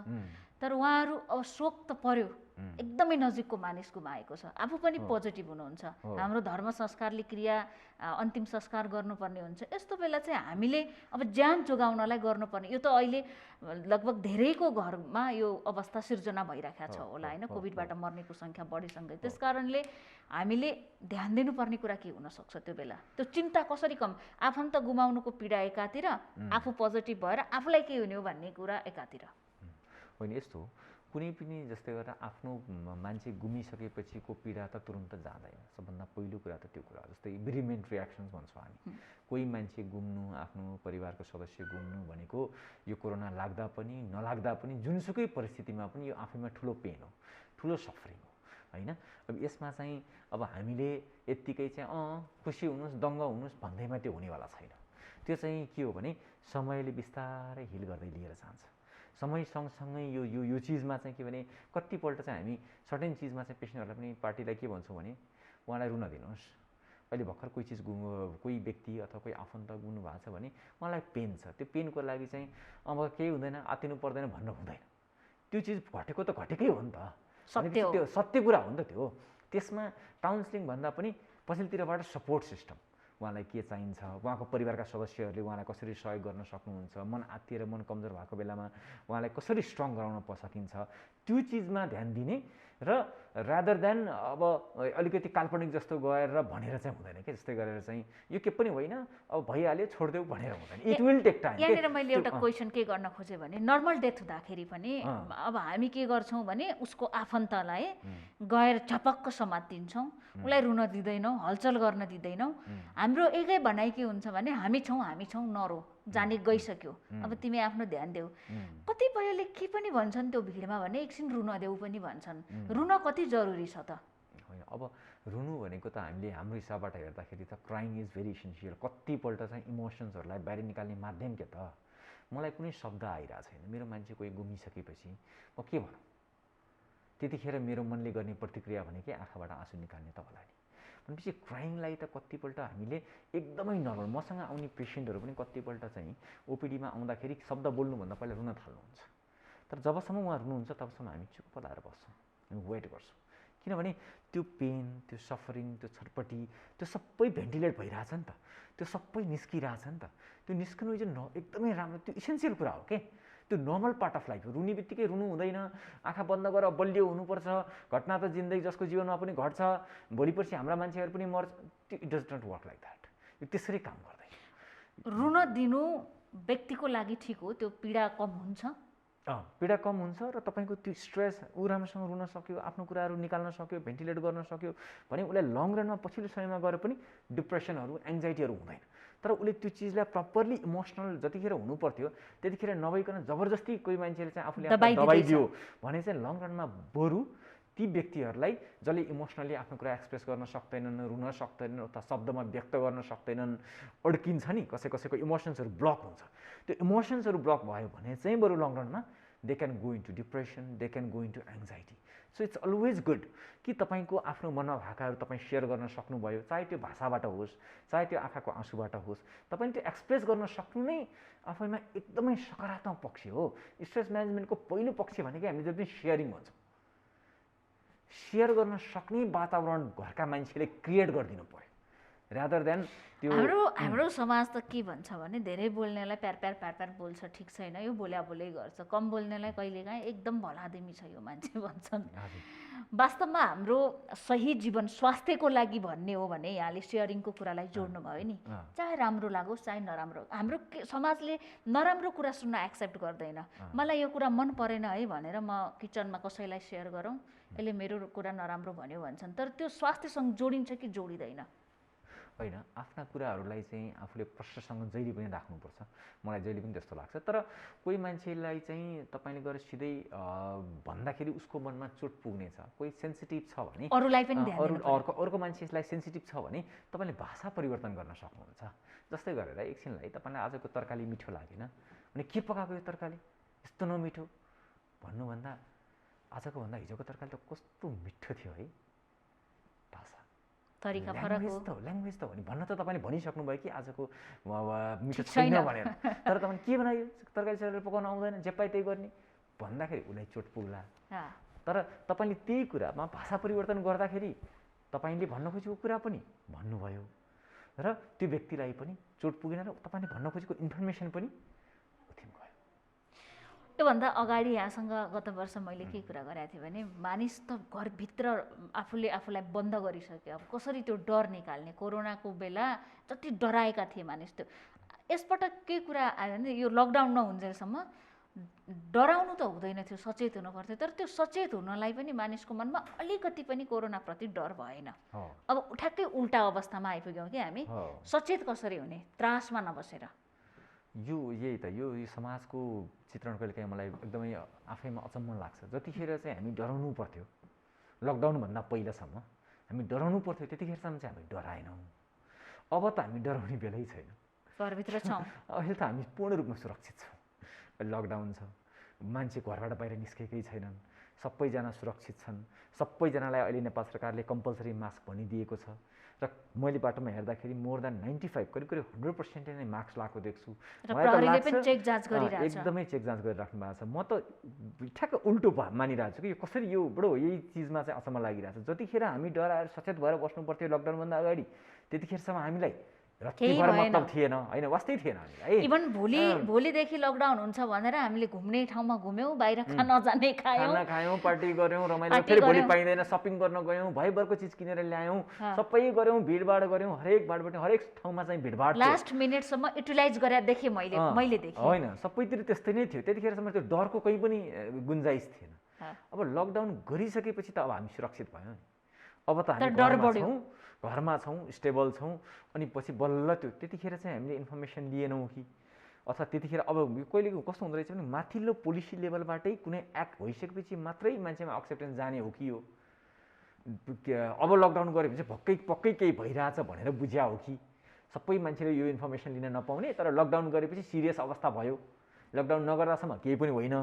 तर उहाँहरू अब शोक त पर्यो, एकदमै नजिकको मानिस गुमाएको छ, आफू पनि पोजिटिभ हुनुहुन्छ, हाम्रो धर्म संस्कारले क्रिया अन्तिम संस्कार गर्नुपर्ने हुन्छ। यस्तो बेला चाहिँ हामीले अब ज्यान जोगाउनलाई गर्नुपर्ने, यो त अहिले लगभग धेरैको घरमा यो अवस्था सिर्जना भइरहेको छ होला होइन, कोभिडबाट मर्नेको सङ्ख्या बढीसँगै। त्यस कारणले हामीले ध्यान दिनुपर्ने कुरा के हुनसक्छ त्यो बेला? त्यो चिन्ता कसरी कम, आफन्त गुमाउनुको पीडा एकातिर, आफू पोजिटिभ भएर आफूलाई के हुने हो भन्ने कुरा एकातिर। होइन यस्तो कुनै पनि जस्तै गरेर आफ्नो मान्छे गुमिसकेपछिको पीडा त तुरुन्त जाँदैन। सबभन्दा पहिलो कुरा त त्यो कुरा हो। जस्तै बेरिमेन्ट रियाक्सन्स भन्छौँ हामी। कोही मान्छे गुम्नु, आफ्नो परिवारको सदस्य गुम्नु भनेको यो कोरोना लाग्दा पनि नलाग्दा पनि जुनसुकै परिस्थितिमा पनि यो आफैमा ठुलो पेन हो, ठुलो सफरिङ हो होइन। अब यसमा चाहिँ अब हामीले यत्तिकै चाहिँ खुसी हुनुहोस्, दङ्ग हुनुहोस् भन्दैमा त्यो हुनेवाला छैन। त्यो चाहिँ के हो भने समयले बिस्तारै हिल गर्दै लिएर जान्छ। समय सँगसँगै यो यो यो चिजमा चाहिँ के भने कतिपल्ट चाहिँ हामी सर्टेन चिजमा चाहिँ पेसेन्टहरूलाई पनि पार्टीलाई के भन्छौँ भने उहाँलाई रुन दिनुहोस्। अहिले भर्खर कोही चिज कोही व्यक्ति अथवा कोही आफन्त गुम्नु भएको छ भने उहाँलाई पेन छ, त्यो पेनको लागि चाहिँ अब केही हुँदैन, आत्तिनु पर्दैन भन्नु हुँदैन। त्यो चिज घटेको त घटेकै हो नि त, त्यो सत्य कुरा हो नि त। त्यो त्यसमा काउन्सिलिङ भन्दा पनि पछिल्लोतिरबाट सपोर्ट सिस्टम, उहाँलाई के चाहिन्छ, उहाँको परिवारका सदस्यहरूले उहाँलाई कसरी सहयोग गर्न सक्नुहुन्छ, मन आत्तिएर मन कमजोर भएको बेलामा उहाँलाई कसरी स्ट्रङ गराउन सकिन्छ, त्यो चिजमा ध्यान दिने र रादर देन अब अलिकति काल्पनिक जस्तो गएर भनेर चाहिँ हुँदैन कि। जस्तै गरेर चाहिँ यो के पनि होइन, अब भइहाल्यो छोडिदेऊ भनेर हुँदैन। It will take time. यहाँनिर मैले एउटा क्वेसन के गर्न खोजेँ भने नर्मल डेथ हुँदाखेरि पनि अब हामी के गर्छौँ भने उसको आफन्तलाई गएर झपक्क समात्दिन्छौँ, उसलाई रुन दिँदैनौँ, हलचल गर्न दिँदैनौँ। हाम्रो एकै भनाइ के हुन्छ भने हामी छौँ नरो, जाने गइसक्यो, अब तिमी आफ्नो ध्यान देऊ। कतिपयले के पनि भन्छन् त्यो भिडमा भने एकछिन रुन देऊ पनि भन्छन्। रुन कति जरुरी छ त? होइन, अब रुनु भनेको त हामीले हाम्रो हिसाबबाट हेर्दाखेरि त क्राइङ इज भेरी इसेन्सियल। कतिपल्ट चाहिँ इमोसन्सहरूलाई बाहिर निकाल्ने माध्यम के त? मलाई कुनै शब्द आइरहेको छैन, मेरो मान्छे कोही गुमिसकेपछि म के भनौँ? त्यतिखेर मेरो मनले गर्ने प्रतिक्रिया भनेकै आँखाबाट आँसु निकाल्ने त होला नि। भनेपछि क्राइङलाई त कतिपल्ट हामीले एकदमै नर्मल, मसँग आउने पेसेन्टहरू पनि कतिपल्ट चाहिँ ओपिडीमा आउँदाखेरि शब्द बोल्नुभन्दा पहिला रुन थाल्नुहुन्छ। तर जबसम्म उहाँ रुनुहुन्छ तबसम्म हामी चुप्प लाएर बस्छौँ, हामी वेट गर्छौँ। किनभने त्यो पेन, त्यो सफरिङ, त्यो छटपट्टि, त्यो सबै भेन्टिलेट भइरहेछ नि त, त्यो सबै निस्किरहेछ नि त। त्यो निस्कनु चाहिँ एकदमै राम्रो, त्यो इसेन्सियल कुरा हो के। त्यो नर्मल पार्ट अफ लाइफ हो। रुने बित्तिकै रुनु हुँदैन, आँखा बन्द गरेर बलियो हुनुपर्छ। घटना त जिन्दगी जसको जीवनमा पनि घट्छ, भोलि पर्सि हाम्रा मान्छेहरू पनि मर्छ, त्यो it does not work like that. यो त्यसरी काम गर्दैन। रुन दिनु व्यक्तिको लागि ठिक हो, त्यो पीडा कम हुन्छ, पीडा कम हुन्छ र तपाईँको त्यो स्ट्रेस ऊ राम्रोसँग रुन सक्यो, आफ्नो कुराहरू निकाल्न सक्यो, भेन्टिलेट गर्न सक्यो भने उसलाई लङ रनमा पछिल्लो समयमा गएर पनि डिप्रेसनहरू, एङ्जाइटीहरू हुँदैन। तर उसले त्यो चिजलाई प्रपरली इमोसनल जतिखेर हुनु पर्थ्यो त्यतिखेर नभइकन जबरजस्ती कोही मान्छेले चाहिँ आफूले दबाई दियो भने चाहिँ लङ रनमा बरु ती व्यक्तिहरूलाई जसले इमोसनली आफ्नो कुरा एक्सप्रेस गर्न सक्दैनन्, रुन सक्दैनन् अथवा शब्दमा व्यक्त गर्न सक्दैनन्, अड्किन्छ नि, कसैको इमोसन्सहरू ब्लक हुन्छ। त्यो इमोसन्सहरू ब्लक भयो भने चाहिँ बरु लङ रनमा they can go into depression, they can go into anxiety. So it's always good कि तपाईँको आफ्नो मनमा भएकाहरू तपाईँ सेयर गर्न सक्नुभयो, चाहे त्यो भाषाबाट होस्, चाहे त्यो आँखाको आँसुबाट होस्, तपाईँले त्यो एक्सप्रेस गर्न सक्नु नै आफैमा एकदमै सकारात्मक पक्ष हो। स्ट्रेस म्यानेजमेन्टको पहिलो पक्ष भनेकै हामीले जति सेयरिङ भन्छौँ, सेयर गर्न सक्ने वातावरण घरका मान्छेले क्रिएट गरिदिनु पर्यो रादर देन त्यो। हाम्रो समाज त के भन्छ भने धेरै बोल्नेलाई प्यार बोल्छ, ठिक छैन, यो बोलै गर्छ। कम बोल्नेलाई कहिलेकाहीँ एकदम भलादेमी छ यो मान्छे भन्छन्। वास्तवमा हाम्रो सही जीवन स्वास्थ्यको लागि भन्ने हो भने यहाँले सेयरिङको कुरालाई जोड्नु भयो नि, चाहे राम्रो लागोस् चाहे नराम्रो। हाम्रो समाजले नराम्रो कुरा सुन्न एक्सेप्ट गर्दैन। मलाई यो कुरा मन परेन है भनेर म किचनमा कसैलाई सेयर गरौँ, यसले मेरो कुरा नराम्रो भन्यो भन्छन्। तर त्यो स्वास्थ्यसँग जोडिन्छ कि जोडिँदैन? होइन, आफ्ना कुराहरूलाई चाहिँ आफूले प्रश्नसँग जहिले पनि राख्नुपर्छ, मलाई जहिले पनि त्यस्तो लाग्छ। तर कोही मान्छेलाई चाहिँ तपाईँले गएर सिधै भन्दाखेरि उसको मनमा चोट पुग्नेछ, कोही सेन्सिटिभ छ भने अरूलाई पनि ध्यान दिनु पर्यो। अर्को मान्छेलाई सेन्सिटिभ छ भने तपाईँले भाषा परिवर्तन गर्न सक्नुहुन्छ। जस्तै गरेर एकछिनलाई तपाईँलाई आजको तरकारी मिठो लागेन भने के पकाएको यो तरकारी यस्तो नमिठो भन्नुभन्दा आजको भन्दा हिजोको तरकारी त कस्तो मिठो थियो है, भाषा तरिका फरक हो, ल्याङ्ग्वेज त भन्न त तपाईँले भनिसक्नुभयो कि आजको मिठो छैन भनेर। तर तपाईँले के बनायो, तरकारी सरकारी पकाउन आउँदैन, जे पाए त्यही गर्ने भन्दाखेरि उसलाई चोट पुग्ला। तर तपाईँले त्यही कुरामा भाषा परिवर्तन गर्दाखेरि तपाईँले भन्न खोजेको कुरा पनि भन्नुभयो र त्यो व्यक्तिलाई पनि चोट पुगेन र तपाईँले भन्न खोजेको इन्फर्मेसन पनि उठिन गयो। योभन्दा अगाडि यहाँसँग गत वर्ष मैले के कुरा गरेको थिएँ भने मानिस त घरभित्र आफूलाई बन्द गरिसक्यो। अब कसरी त्यो डर निकाल्ने, कोरोनाको बेला जति डराएका थिए मानिस, त्यो यसपटक के कुरा आयो भने यो लकडाउन नहुन्जेलसम्म डराउनु त हुँदैन थियो, सचेत हुनु पर्थ्यो। तर त्यो सचेत हुनलाई पनि मानिसको मनमा अलिकति पनि कोरोनाप्रति डर भएन। अब ठ्याक्कै उल्टा अवस्थामा आइपुग्यौँ कि हामी। सचेत कसरी हुने, त्रासमा नबसेर? यही त यो समाजको चित्रण कहिलेकाहीँ मलाई एकदमै आफैमा अचम्म लाग्छ। जतिखेर चाहिँ हामी डराउनु पर्थ्यो लकडाउनभन्दा पहिलासम्म हामी डराउनु पर्थ्यो, त्यतिखेरसम्म चाहिँ हामी डराएनौँ। अब त हामी डराउने बेलै छैन, घरभित्र छौँ। अहिले त हामी पूर्ण रूपमा सुरक्षित छौँ। लकडाउन छ, मान्छे घरबाट बाहिर निस्केकै छैनन्, सबैजना सुरक्षित छन्। सबैजनालाई अहिले नेपाल सरकारले कम्पलसरी मास्क भनिदिएको छ र मैले बाटोमा हेर्दाखेरि मोर देन 95 करिब 100% नै मास्क लगाएको देख्छु। एकदमै चेक जाँच गरिराख्नु भएको छ। म त ठ्याक्क उल्टो मानिरहेको छु कि कसरी यो बडो यही चिजमा चाहिँ अचम्म लागिरहेको छ। जतिखेर हामी डराएर सचेत भएर बस्नु पर्थ्यो लकडाउनभन्दा अगाडि, त्यतिखेरसम्म हामीलाई मतलब थिएन, होइन वास्तै थिएन हामीलाई। इभन भोलिदेखि लकडाउन हुन्छ भनेर हामीले घुम्ने ठाउँमा घुम्यौँ, बाहिर खाना जाने खायौँ, पार्टी गऱ्यौँ, रमाइलो, फेरि भोलि पाइँदैन, सपिङ गर्न गयौँ, भरको चिज किनेर ल्यायौँ, सबै गऱ्यौँ, भिडभाड गऱ्यौँ, हरेक बाटोबाट हरेक ठाउँमा चाहिँ भिडभाड। लास्ट मिनटसम्म युटिलाइज गरेर देखेँ मैले देखेँ। होइन, सबैतिर त्यस्तै नै थियो। त्यतिखेरसम्म त्यो डरको कहीँ पनि गुन्जाइस थिएन। अब लकडाउन गरिसकेपछि त अब हामी सुरक्षित भयौँ नि। अब त हामी घरमा छौँ, स्टेबल छौँ। अनि पछि बल्ल त्यतिखेर चाहिँ हामीले इन्फर्मेसन लिएनौँ कि, अथवा त्यतिखेर अब कहिले कस्तो हुँदो रहेछ भने माथिल्लो पोलिसी लेभलबाटै कुनै एक्ट भइसकेपछि मात्रै मान्छेमा एक्सेप्टेन्स जाने हो कि हो। अब लकडाउन गऱ्यो भने चाहिँ पक्कै केही भइरहेछ भनेर बुझ्या हो कि। सबै मान्छेले यो इन्फर्मेसन लिन नपाउने, तर लकडाउन गरेपछि सिरियस अवस्था भयो, लकडाउन नगर्दासम्म केही पनि होइन,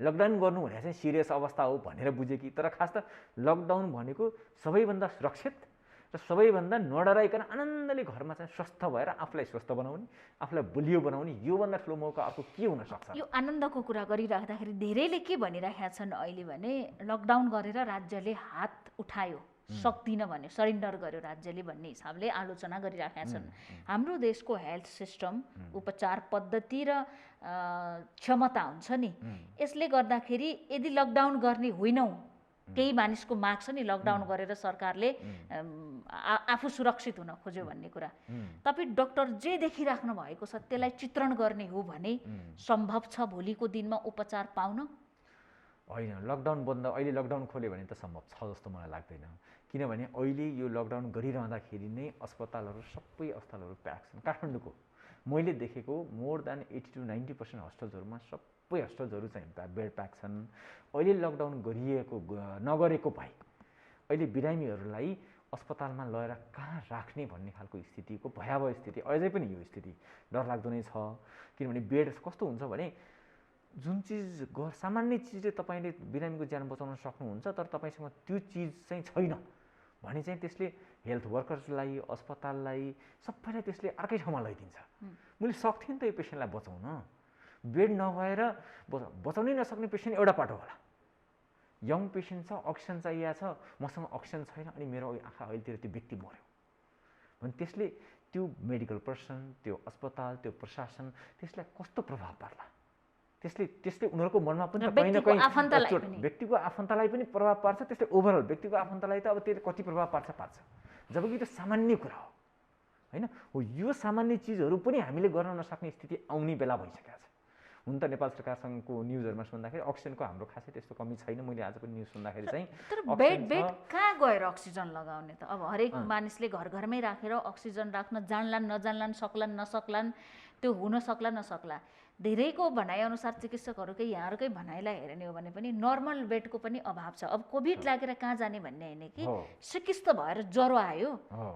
लकडाउन गर्नु भने चाहिँ सिरियस अवस्था हो भनेर बुझेँ कि। तर खास त लकडाउन भनेको सबैभन्दा सुरक्षित र सबैभन्दा नडराइकन आनन्दले घरमा चाहिँ स्वस्थ भएर आफूलाई स्वस्थ बनाउने, आफूलाई बलियो बनाउने, योभन्दा ठुलो मौका अर्को के हुन सक्छ? यो आनन्दको कुरा गरिराख्दाखेरि धेरैले के भनिराखेका छन् अहिले भने लकडाउन गरेर राज्यले हात उठायो, सक्दिनँ भन्यो, सरेन्डर गर्यो राज्यले भन्ने हिसाबले आलोचना गरिराखेका छन्। हाम्रो देशको हेल्थ सिस्टम, उपचार पद्धति र क्षमता हुन्छ नि, यसले गर्दाखेरि यदि लकडाउन गर्ने होइनौँ, केही मानिसको माग छ नि लकडाउन गरेर सरकारले आफू सुरक्षित हुन खोज्यो भन्ने कुरा, तपाईँ डक्टर जे देखिराख्नु भएको छ त्यसलाई चित्रण गर्ने हो भने सम्भव छ भोलिको दिनमा उपचार पाउन? होइन, लकडाउन बन्द, अहिले लकडाउन खोल्यो भने त सम्भव छ जस्तो मलाई लाग्दैन। किनभने अहिले यो लकडाउन गरिरहँदाखेरि नै अस्पतालहरू सबै अस्पतालहरू प्याक छन्। काठमाडौँको मैले देखेको मोर देन 80 to 90% हस्पिटल्सहरूमा सबै हस्पिटल्सहरू चाहिँ बेड प्याक छन्। अहिले लकडाउन नगरेको भए अहिले बिरामीहरूलाई अस्पतालमा लगेर कहाँ राख्ने भन्ने खालको स्थितिको भयावह स्थिति अझै पनि यो स्थिति डरलाग्दो नै छ। किनभने बेड कस्तो हुन्छ भने जुन चिज सामान्य चिजले तपाईँले बिरामीको ज्यान बचाउन सक्नुहुन्छ, तर तपाईँसँग त्यो चिज चाहिँ छैन भने चाहिँ त्यसले हेल्थ वर्कर्सलाई, अस्पताललाई, सबैलाई त्यसले अर्कै ठाउँमा लैदिन्छ। मैले सक्थेँ नि त यो पेसेन्टलाई बचाउन, बेड नभएर बचाउनै नसक्ने पेसेन्ट एउटा पाटो होला, यङ पेसेन्ट छ, अक्सिजन चाहिएको छ, मसँग अक्सिजन छैन, अनि मेरो आँखा अहिलेतिर त्यो व्यक्ति मऱ्यो भने त्यसले त्यो मेडिकल पर्सन, त्यो अस्पताल, त्यो प्रशासन, त्यसलाई कस्तो प्रभाव पर्ला? त्यसले उनीहरूको मनमा पनि कहीँ न कहीँ व्यक्तिको आफन्तलाई पनि प्रभाव पार्छ। त्यसले ओभरअल व्यक्तिको आफन्तलाई त अब त्यसले कति प्रभाव पार्छ, जबकि त्यो सामान्य कुरा हो, होइन हो। यो सामान्य चिजहरू पनि हामीले गर्न नसक्ने स्थिति आउने बेला भइसकेको छ। हुन त नेपाल सरकारसँगको न्युजहरूमा सुन्दाखेरि अक्सिजनको हाम्रो खासै त्यस्तो कमी छैन। मैले आज पनि न्युज सुन्दाखेरि चाहिँ तर बेड कहाँ गएर अक्सिजन लगाउने त? अब हरेक मानिसले घरमै राखेर अक्सिजन राख्न जान्लान्, नजान्लान्, सक्लान्, नसक्लान्, त्यो हुन सक्ला नसक्ला। धेरैको भनाइअनुसार चिकित्सकहरूकै यहाँहरूकै भनाइलाई हेर्ने हो भने पनि नर्मल बेडको पनि अभाव छ। अब कोभिड लागेर कहाँ जाने भन्ने होइन कि सिकिस्त भएर ज्वरो आयो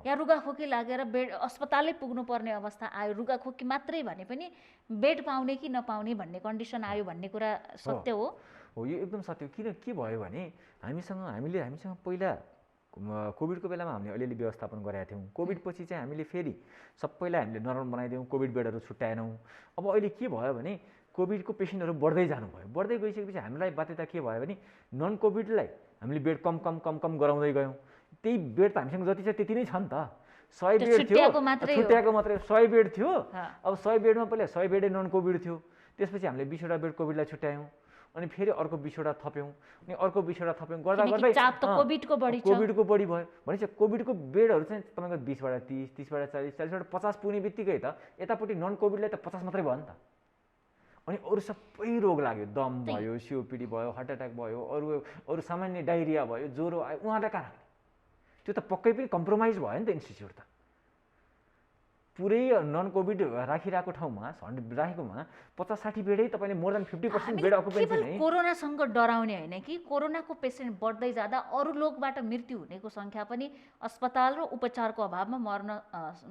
या रुगाखोकी लागेर बेड अस्पतालै पुग्नुपर्ने अवस्था आयो, रुगाखोकी मात्रै भने पनि बेड पाउने कि नपाउने भन्ने कन्डिसन आयो भन्ने कुरा सत्य हो? यो एकदम सत्य हो। के भयो भने हामीसँग पहिला कोभिडको बेलामा हामीले अलिअलि व्यवस्थापन गरेका थियौँ। कोभिड पछि चाहिँ हामीले फेरि सबैलाई हामीले नर्मल बनाइदियौँ, कोभिड बेडहरू छुट्याएनौँ। अब अहिले के भयो भने कोभिडको पेसेन्टहरू बढ्दै जानुभयो। बढ्दै गइसकेपछि हामीलाई बाध्यता के भयो भने नन कोभिडलाई हामीले बेड कम गराउँदै गयौँ। त्यही बेड त हामीसँग जति छ त्यति नै छ नि त। 100 बेड थियो, छुट्याएको मात्रै 100 बेड थियो। अब 100 बेडमा पहिला 100 बेडै नन कोभिड थियो, त्यसपछि हामीले 20वटा बेड कोभिडलाई छुट्यायौँ, अनि फेरि अर्को 20वटा थप्यौँ, अनि अर्को 20वटा थप्यौँ, गर्दै कोभिडको बढी भयो। भनेपछि कोभिडको बेडहरू चाहिँ तपाईँको 20बाट 30, 30बाट 40, 40बाट 50 पुग्ने बित्तिकै त यतापट्टि नन कोभिडलाई त 50 मात्रै भयो नि त। अनि अरू सबै रोग लाग्यो, दम भयो, सिओपिडी भयो, हार्ट एट्याक भयो, अरू अरू सामान्य डायरिया भयो, ज्वरो आयो, उहाँलाई कहाँ राख्ने? त्यो त पक्कै पनि कम्प्रोमाइज भयो नि त इन्स्टिच्युट त। पुरै नन कोभिड राखिरहेको ठाउँमा राखेकोमा 50-60 बेडै तपाईँले मोर देन 50% बेड अकुपेन्सी नै। कोरोनासँग डराउने होइन कि कोरोनाको पेसेन्ट बढ्दै जाँदा अरू लोकबाट मृत्यु हुनेको सङ्ख्या पनि अस्पताल र उपचारको अभावमा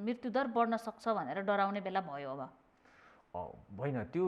मृत्युदर बढ्न सक्छ भनेर डराउने बेला भयो अब। होइन, त्यो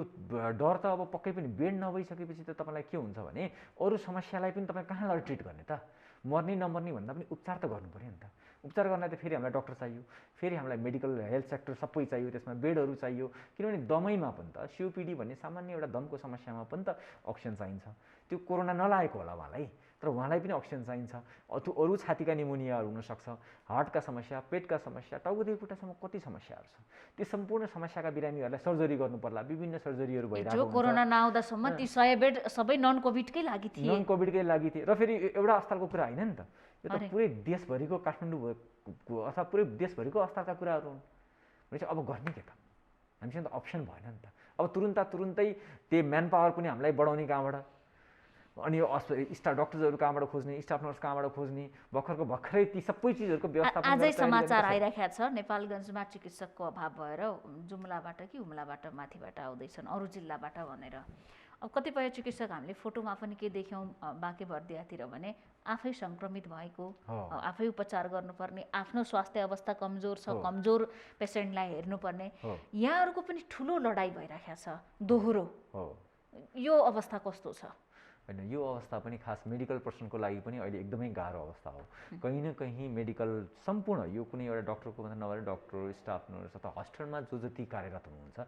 डर त अब पक्कै पनि बेड नभइसकेपछि त तपाईँलाई के हुन्छ भने अरू समस्यालाई पनि तपाईँ कहाँ लगेर ट्रिट गर्ने त? मर्ने नमर्ने भन्दा पनि उपचार त गर्नु पऱ्यो नि त। उपचार गर्नलाई त फेरि हामीलाई डक्टर चाहियो, फेरि हामीलाई मेडिकल हेल्थ सेक्टर सबै चाहियो, त्यसमा बेडहरू चाहियो। किनभने दमैमा पनि त सिओपिडी भन्ने सामान्य एउटा दमको समस्यामा पनि त अक्सिजन चाहिन्छ। त्यो कोरोना नलागेको होला उहाँलाई, तर उहाँलाई पनि अक्सिजन चाहिन्छ। अरू छातीका निमोनियाहरू हुनसक्छ, हार्टका समस्या, पेटका समस्या, टाउकोदेखि खुट्टासम्म कति समस्याहरू छ। त्यो सम्पूर्ण समस्याका बिरामीहरूलाई सर्जरी गर्नु पर्ला, विभिन्न सर्जरीहरू भइरहेको हुन्छ। कोरोना नआउँदासम्म ती 100 बेड सबै नन कोभिडकै लागि थिए। नन कोभिडकै लागि थिए। र फेरि एउटा अस्पतालको कुरा होइन नि त, यो त पुरै देशभरिको काठमाडौँ अथवा पुरै देशभरिको अस्पतालका कुराहरू हुन्। भनेपछि अब गर्ने के त? हामीसँग त अप्सन भएन नि त। अब तुरुन्तै त्यो म्यान पावर पनि हामीलाई बढाउने कहाँबाट? अनि यो डक्टर्सहरू कहाँबाट खोज्ने, स्टाफ नर्स कहाँबाट खोज्ने? भर्खरै ती सबै चिजहरूको व्यवस्थापन। आजै समाचार आइरहेको छ नेपालगञ्जमा चिकित्सकको अभाव भएर जुम्लाबाट कि हुम्लाबाट माथिबाट आउँदैछन् अरू जिल्लाबाट भनेर। अब कतिपय चिकित्सक हामीले फोटोमा पनि के देख्यौँ बाँके बर्दियातिर भने आफै सङ्क्रमित भएको, आफै उपचार गर्नुपर्ने, आफ्नो स्वास्थ्य अवस्था कमजोर छ, कमजोर पेसेन्टलाई हेर्नुपर्ने, यहाँहरूको पनि ठुलो लडाइँ भइरहेको छ दोहोरो। यो अवस्था कस्तो छ? होइन, यो अवस्था पनि खास मेडिकल पर्सनको लागि पनि अहिले एकदमै गाह्रो अवस्था हो। कहीँ न कहीँ मेडिकल सम्पूर्ण यो कुनै एउटा डक्टरको मात्र नभएर डक्टर, स्टाफ नर्स अथवा हस्पिटलमा जो जति कार्यरत हुनुहुन्छ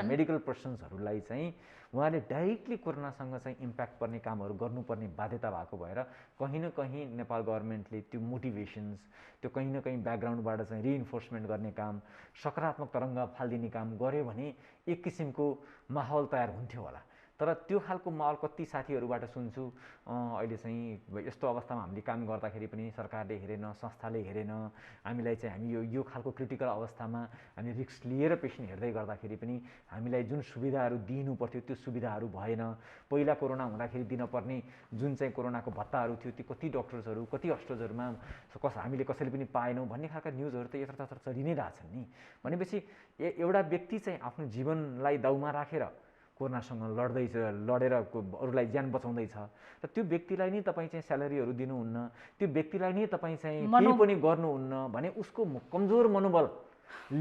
मेडिकल पर्सन्सहरूलाई चाहिँ उहाँले डाइरेक्टली कोरोनासँग चाहिँ इम्प्याक्ट पर्ने कामहरू गर्नुपर्ने बाध्यता भएको भएर कहीँ न कहीँ नेपाल गभर्मेन्टले त्यो मोटिभेसन्स, त्यो कहीँ न कहीँ ब्याकग्राउन्डबाट चाहिँ रिइन्फोर्समेन्ट गर्ने काम, सकारात्मक तरङ्ग फालिदिने काम गर्यो भने एक किसिमको माहौल तयार हुन्थ्यो होला। तर त्यो खालको माहौल कति साथीहरूबाट सुन्छु अहिले चाहिँ यस्तो अवस्थामा हामीले काम गर्दाखेरि पनि सरकारले हेरेन, संस्थाले हेरेन, हामीलाई चाहिँ हामी यो खालको क्रिटिकल अवस्थामा हामी रिस्क लिएर पेसेन्ट हेर्दै गर्दाखेरि पनि हामीलाई जुन सुविधाहरू दिनु पर्थ्यो त्यो सुविधाहरू भएन। पहिला कोरोना हुँदाखेरि दिनपर्ने जुन चाहिँ कोरोनाको भत्ताहरू थियो त्यो कति डक्टर्सहरू, कति हस्पिटल्सहरूमा हामीले कसैले पनि पाएनौँ भन्ने खालका न्युजहरू त यथार्थ चलि नै रहेछन् नि। भनेपछि एउटा व्यक्ति चाहिँ आफ्नो जीवनलाई दाउमा राखेर कोरोनासँग लडेर अरूलाई ज्यान बचाउँदैछ र त्यो व्यक्तिलाई नै तपाईँ चाहिँ स्यालेरीहरू दिनुहुन्न, त्यो व्यक्तिलाई नै तपाईँ चाहिँ केही पनि गर्नुहुन्न भने उसको कमजोर मनोबल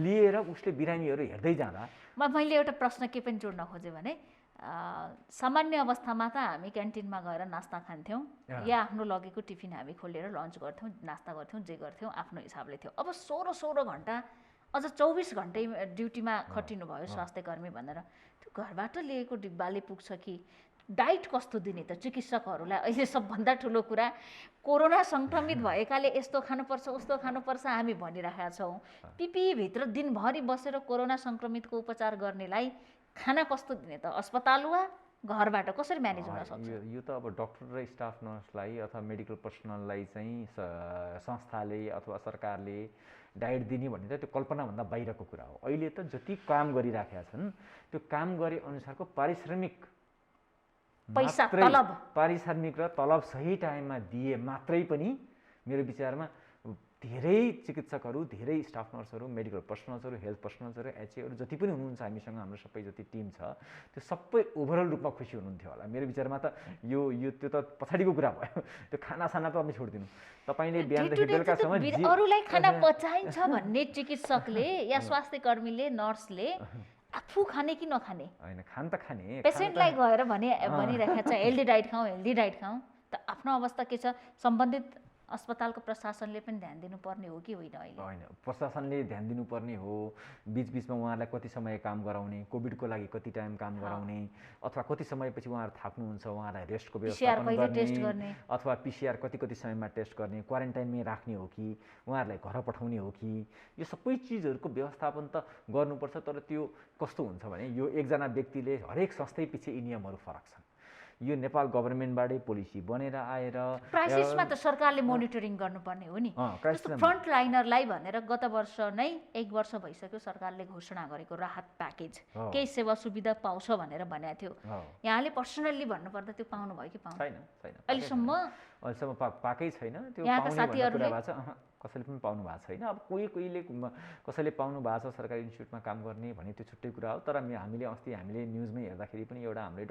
लिएर उसले बिरामीहरू हेर्दै जाँदा। मैले एउटा प्रश्न के पनि जोड्न खोजेँ भने सामान्य अवस्थामा त हामी क्यान्टिनमा गएर नास्ता खान्थ्यौँ या आफ्नो लगेको टिफिन हामी खोलेर लन्च गर्थ्यौँ, नास्ता गर्थ्यौँ, जे गर्थ्यौँ आफ्नो हिसाबले थियो। अब 16 घन्टा अझ 24 घन्टै ड्युटीमा खटिनु भयो स्वास्थ्यकर्मी भनेर त्यो घरबाट लिएको डिब्बाले पुग्छ कि? डाइट कस्तो दिने त चिकित्सकहरूलाई? अहिले सबभन्दा ठुलो कुरा कोरोना सङ्क्रमित भएकाले यस्तो खानुपर्छ उस्तो खानुपर्छ हामी भनिरहेका छौँ। पिपिईभित्र दिनभरि बसेर कोरोना सङ्क्रमितको उपचार गर्नेलाई खाना कस्तो दिने त? अस्पताल वा घरबाट कसरी म्यानेज हुन सक्छ? यो त अब डक्टर र स्टाफ नर्सलाई अथवा मेडिकल पर्सनललाई चाहिँ संस्थाले अथवा सरकारले डाइट दिने भन्ने त त्यो कल्पनाभन्दा बाहिरको कुरा हो। अहिले त जति काम गरिराखेका छन् त्यो काम गरे अनुसारको पारिश्रमिक र तलब सही टाइममा दिए मात्रै पनि मेरो विचारमा धेरै चिकित्सकहरू, धेरै स्टाफ नर्सहरू, मेडिकल पर्सनल्सहरू, हेल्थ पर्सनल्सहरू, एचएहरू जति पनि हुनुहुन्छ हामीसँग, हाम्रो सबै जति टिम छ त्यो सबै ओभरअल रूपमा खुसी हुनुहुन्थ्यो होला। मेरो विचारमा त त्यो त पछाडिको कुरा भयो। त्यो खानासाना त हामी छोडिदिनु। तपाईँले बिहानदेखि बेलुकासम्म अरूलाई खाना पचाइन्छ भन्ने चिकित्सकले या स्वास्थ्यकर्मीले, नर्सले आफू खाने कि नखाने? होइन, खान त खाने। पेसेन्टलाई गएर भनिरहेको छ हेल्दी डाइट खाउँ, हेल्दी डाइट खाउँ। त आफ्नो अवस्था के छ? सम्बन्धित अस्पतालको प्रशासनले पनि ध्यान दिनुपर्ने हो कि होइन? अहिले होइन, प्रशासनले ध्यान दिनुपर्ने हो। बिचबिचमा उहाँहरूलाई कति समय काम गराउने, कोभिडको लागि कति टाइम काम गराउने, अथवा कति समयपछि उहाँहरू थाक्नुहुन्छ उहाँहरूलाई रेस्टको व्यवस्थापन गर्ने, अथवा पिसिआर कति समयमा टेस्ट गर्ने, क्वारेन्टाइनमै राख्ने हो कि उहाँहरूलाई घर पठाउने हो कि, यो सबै चिजहरूको व्यवस्थापन त गर्नुपर्छ। तर त्यो कस्तो हुन्छ भने यो एकजना व्यक्तिले हरेक संस्थै पछि यी नियमहरू फरक छन्। यो नेपाल गभर्मेन्टबाटै पोलिसी बनेर आएर क्राइसिसमा त सरकारले मोनिटरिङ गर्नुपर्ने हो नि। जस्तो फ्रन्ट लाइनरलाई भनेर गत वर्ष नै 1 वर्ष भइसक्यो सरकारले घोषणा गरेको राहत प्याकेज केही सेवा सुविधा पाउँछ भनेर भनेको थियो। यहाँले पर्सनल्ली भन्नुपर्दा त्यो पाउनुभयो कि पाउनु छैन अहिलेसम्म पाएकै छैन। त्यो यहाँका पाउने साथीहरूले कुरा भएको छ कसैले पनि पाउनु भएको छैन। अब कोहीले कसैले पाउनु भएको छ सरकारी इन्स्टिट्युटमा काम गर्ने भने त्यो छुट्टै कुरा हो। तर हामीले न्युजमै हेर्दाखेरि पनि एउटा हाम्रै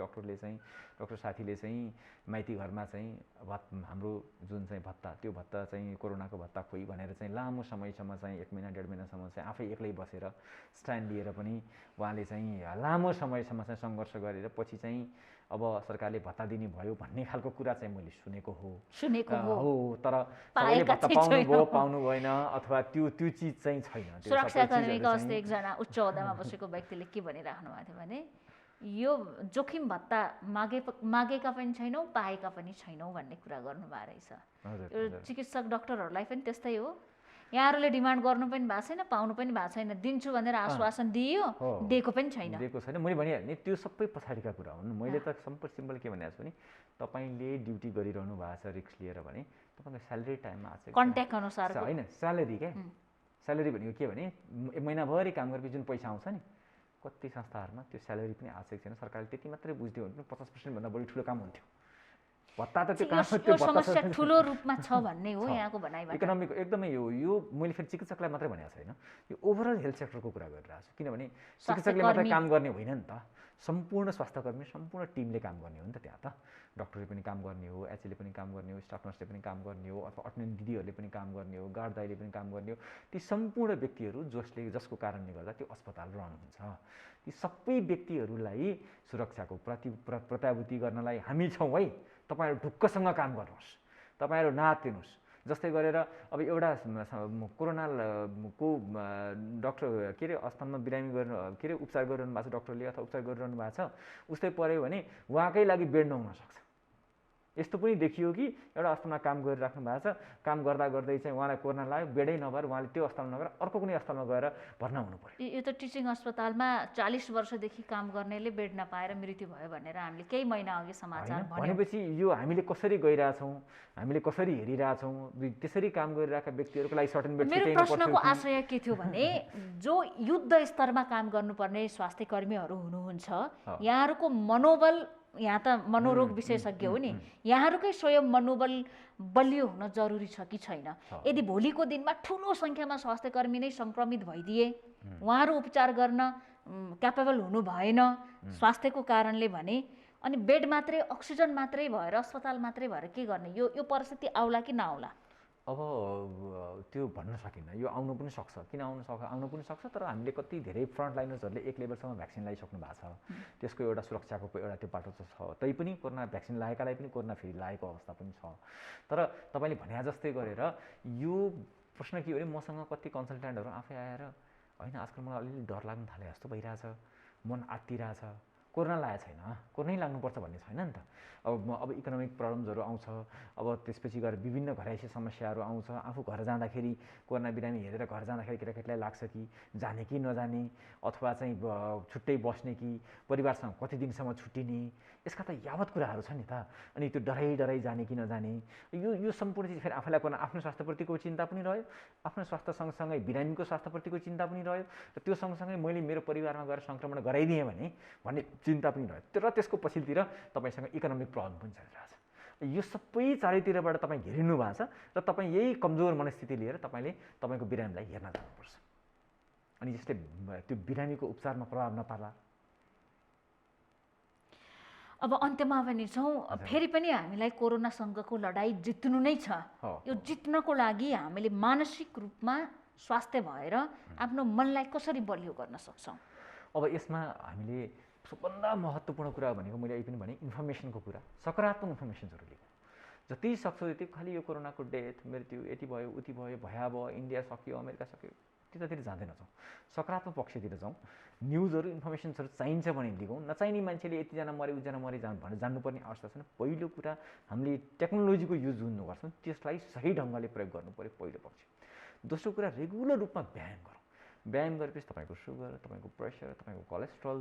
डक्टर साथीले चाहिँ माइती घरमा चाहिँ हाम्रो जुन चाहिँ भत्ता त्यो भत्ता चाहिँ कोरोनाको भत्ता खोइ भनेर चाहिँ लामो समयसम्म चाहिँ 1 महिना 1.5 महिनासम्म चाहिँ आफै एक्लै बसेर स्ट्यान्ड लिएर पनि उहाँले चाहिँ लामो समयसम्म चाहिँ सङ्घर्ष गरेर पछि चाहिँ अब सरकारले भत्ता दिने भयो भन्ने खालको कुरा चाहिँ मैले सुनेको हो। तर सबैले भत्ता पाउनु भएन अथवा त्यो चिज चाहिँ छैन। सुरक्षाकर्मीको अस्ति एकजना उच्च ओहदामा बसेको व्यक्तिले के भनिराख्नु भएको थियो भने यो जोखिम भत्ता मागेका पनि छैनौँ पाएका पनि छैनौँ भन्ने कुरा गर्नुभएको रहेछ। यो चिकित्सक डाक्टरहरूलाई पनि त्यस्तै हो। यहाँहरूले डिमान्ड गर्नु पनि भएको छैन पाउनु पनि भएको छैन। दिन्छु भनेर आश्वासन दियो दिएको पनि छैन। मैले भनिहालेँ नि त्यो सबै पछाडिका कुरा हुन्। मैले त सिम्पल के भनेको छु भने तपाईँले ड्युटी गरिरहनु भएको छ रिस्क लिएर भने तपाईँको स्यालेरी टाइममा आएको छ कन्ट्याक्ट अनुसार होइन स्यालेरी क्या स्यालेरी भनेको के भने महिनाभरि काम गरेपछि जुन पैसा आउँछ नि कति संस्थाहरूमा त्यो स्यालेरी पनि आएको छैन। सरकारले त्यति मात्रै बुझ्दियो भने 50% भन्दा बढी ठुलो काम हुन्थ्यो। भत्ता त त्यो समस्या ठुलो रूपमा छ भन्ने हो यहाँको भनाइबाट। इकोनोमिक एकदमै यो मैले फेरि चिकित्सकलाई मात्रै भनेको छैन यो ओभरअल हेल्थ सेक्टरको कुरा गरिरहेको छु। किनभने चिकित्सकले मात्रै काम गर्ने होइन नि त सम्पूर्ण स्वास्थ्यकर्मी सम्पूर्ण टिमले काम गर्ने हो नि त। त्यहाँ त डक्टरले पनि काम गर्ने हो एचएले पनि काम गर्ने हो स्टाफ नर्सले पनि काम गर्ने हो अथवा अटेन्डेन्ट दिदीहरूले पनि काम गर्ने हो गार्ड दाइले पनि काम गर्ने हो। ती सम्पूर्ण व्यक्तिहरू जसको कारणले गर्दा त्यो अस्पताल रन हुन्छ ती सबै व्यक्तिहरूलाई सुरक्षाको प्रत्याभूति गर्नलाई हामी छौँ है। तपाईँहरू ढुक्कसँग काम गर्नुहोस् तपाईँहरू नातिनुहोस्। जस्तै गरेर अब एउटा कोरोनाको डक्टर के अरे अस्पतालमा बिरामी गर्नु के अरे उपचार गरिरहनु भएको छ डक्टरले अथवा उपचार गरिरहनु भएको छ उस्तै पऱ्यो भने उहाँकै लागि बेड नहुन सक्छ। यस्तो पनि देखियो कि एउटा अस्पतालमा काम गरिराख्नु भएको छ काम गर्दै चाहिँ उहाँलाई कोरोना लाग्यो बेडै नभएर उहाँले त्यो अस्पतालमा नगएर अर्को कुनै अस्पतालमा गएर भर्ना हुनु पर्यो। यो त टिचिङ अस्पतालमा 40 वर्षदेखि काम गर्नेले बेड नपाएर मृत्यु भयो भनेर हामीले केही महिना अघि समाचार भनेपछि यो हामीले कसरी गइरहेछौँ हामीले कसरी हेरिरहेछौँ त्यसरी काम गरिरहेका व्यक्तिहरूको लागि सर्टेन बेड। मेरो प्रश्नको आशय के थियो भने जो युद्ध स्तरमा काम गर्नुपर्ने स्वास्थ्य कर्मीहरू हुनुहुन्छ यहाँहरूको मनोबल यहाँ त मनोरोग विशेषज्ञ हो नि यहाँहरूकै स्वयं मनोबल बलियो हुन जरुरी छ कि छैन। यदि भोलिको दिनमा ठुलो सङ्ख्यामा स्वास्थ्य कर्मी नै सङ्क्रमित भइदिए उहाँहरू उपचार गर्न क्यापेबल हुनु भएन स्वास्थ्यको कारणले भने अनि बेड मात्रै अक्सिजन मात्रै भएर अस्पताल मात्रै भएर के गर्ने यो परिस्थिति आउला कि नआउला? अब त्यो भन्न सकिन्न। यो आउनु पनि सक्छ किन आउनु पनि सक्छ तर हामीले कति धेरै फ्रन्ट लाइनर्सहरूले 1 लेभलसम्म भ्याक्सिन लगाइसक्नु भएको छ। त्यसको एउटा सुरक्षाको एउटा त्यो बाटो छ तैपनि कोरोना भ्याक्सिन लगाएकालाई पनि कोरोना फेरि लागेको अवस्था पनि छ। तर तपाईँले भने जस्तै गरेर यो प्रश्न के हो भने मसँग कति कन्सल्ट्यान्टहरू आफै आएर होइन आजकल मलाई अलिअलि डर लाग्न थाले जस्तो भइरहेछ मन आत्तिरहेछ कोरोना लागेको छैन कोरोनै लाग्नुपर्छ भन्ने छैन नि त। अब इकोनोमिक प्रब्लम्सहरू आउँछ अब त्यसपछि गएर विभिन्न घरैसी समस्याहरू आउँछ। आफू घर जाँदाखेरि कोरोना बिरामी हेरेर घर जाँदाखेरि केटाकेटीलाई लाग्छ कि जाने कि नजाने अथवा चाहिँ छुट्टै बस्ने कि परिवारसँग कति दिनसम्म छुट्टिने यसका त यावत कुराहरू छ नि त। अनि त्यो डराइ जाने कि नजाने यो सम्पूर्ण चिज फेरि आफूलाई कोरोना आफ्नो स्वास्थ्यप्रतिको चिन्ता पनि रह्यो आफ्नो स्वास्थ्य सँगसँगै बिरामीको स्वास्थ्यप्रतिको चिन्ता पनि रह्यो र त्यो सँगसँगै मैले मेरो परिवारमा गएर सङ्क्रमण गराइदिएँ भन्ने चिन्ता पनि रह्यो। तर त्यसको पछिल्तिर तपाईँसँग इकोनोमिक प्रब्लम पनि चलिरहेछ। यो सबै चारैतिरबाट तपाईँ घेरिनु भएको छ र तपाईँ यही कमजोर मनस्थिति लिएर तपाईँको बिरामीलाई हेर्न जानुपर्छ। अनि जसले त्यो बिरामीको उपचारमा प्रभाव नपार्ला। अब अन्त्यमा पनि छौँ फेरि पनि हामीलाई कोरोनासँगको लडाइँ जित्नु नै छ। यो जित्नको लागि हामीले मानसिक रूपमा स्वास्थ्य भएर आफ्नो मनलाई कसरी बलियो गर्न सक्छौँ? अब यसमा हामीले सबभन्दा महत्त्वपूर्ण कुरा भनेको मैले यही पनि भने इन्फर्मेसनको कुरा सकारात्मक इन्फर्मेसन्सहरू लिनु जति सक्छ त्यति खालि यो कोरोनाको डेथ मृत्यु यति भयो उति भयो भयावह इन्डिया सक्यो अमेरिका सक्यो त्यतातिर जाँदैन जाउँ सकारात्मक पक्षतिर जाउँ। न्युजहरू इन्फर्मेसन्सहरू चाहिन्छ भने लिगौँ नचाहिने मान्छेले यतिजना मरे उजना मरे भनेर जान्नुपर्ने आवश्यकता छैन। पहिलो कुरा हामीले टेक्नोलोजीको युज जुन गर्छौँ त्यसलाई सही ढङ्गले प्रयोग गर्नु पऱ्यो पहिलो पक्ष। दोस्रो कुरा रेगुलर रूपमा व्यायाम गरौँ व्यायाम गरेपछि तपाईँको सुगर, तपाईँको प्रेसर, तपाईँको कोलेस्ट्रोल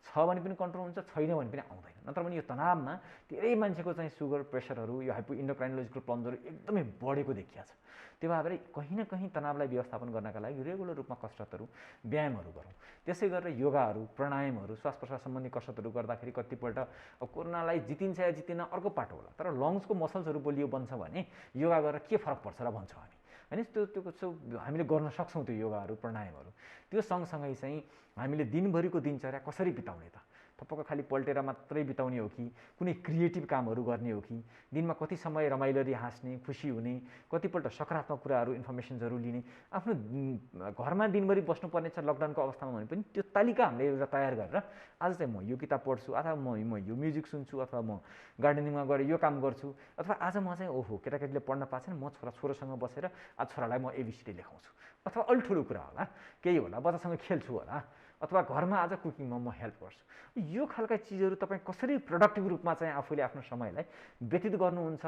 छ भने पनि कन्ट्रोल हुन्छ, छैन भने पनि आउँदैन। नत्र भने यो तनावमा धेरै मान्छेको चाहिँ सुगर, प्रेसरहरू, यो हाइपो इन्डोक्राइनोलोजिकल प्रब्लमहरू एकदमै बढेको देखिया छ। त्यो भएर कहीँ न कहीँ तनावलाई व्यवस्थापन गर्नका लागि रेगुलर रूपमा कसरतहरू, व्यायामहरू गरौँ। त्यसै गरेर योगाहरू, प्राणायामहरू, श्वास प्रश्वास सम्बन्धी कसरतहरू गर्दाखेरि कतिपल्ट कोरोनालाई जितिन्छ या जितिन्न अर्को पाटो होला, तर लङ्सको मसल्सहरू बलियो बन्छ भने योगा गरेर के फरक पर्छ र भन्छौँ हामी, होइन? त्यो हामीले गर्न सक्छौँ त्यो योगाहरू, प्राणायामहरू। त्यो सँगसँगै चाहिँ हामीले दिनभरिको दिनचर्या कसरी बिताउने त? थपक्क खालि पल्टेर मात्रै बिताउने हो कि कुनै क्रिएटिभ कामहरू गर्ने हो कि दिनमा कति समय रमाइलोरी हाँस्ने, खुसी हुने, कतिपल्ट सकारात्मक कुराहरू, इन्फर्मेसन्सहरू लिने, आफ्नो घरमा दिनभरि बस्नुपर्ने छ लकडाउनको अवस्थामा भने पनि त्यो तालिका हामीले एउटा तयार गरेर आज चाहिँ म यो किताब पढ्छु, अथवा म यो म्युजिक सुन्छु, अथवा म गार्डनिङमा गएर यो काम गर्छु, अथवा आज म चाहिँ ओहो केटाकेटीले पढ्न पाएको छैन, म छोरासँग बसेर आज छोरालाई म एबिसिडी लेखाउँछु, अथवा अलि ठुलो कुरा होला, केही होला, बच्चासँग खेल्छु होला, अथवा घरमा आज कुकिङमा म हेल्प गर्छु। यो खालका चिजहरू तपाईँ कसरी प्रोडक्टिभ रूपमा चाहिँ आफूले आफ्नो समयलाई व्यतीत गर्नुहुन्छ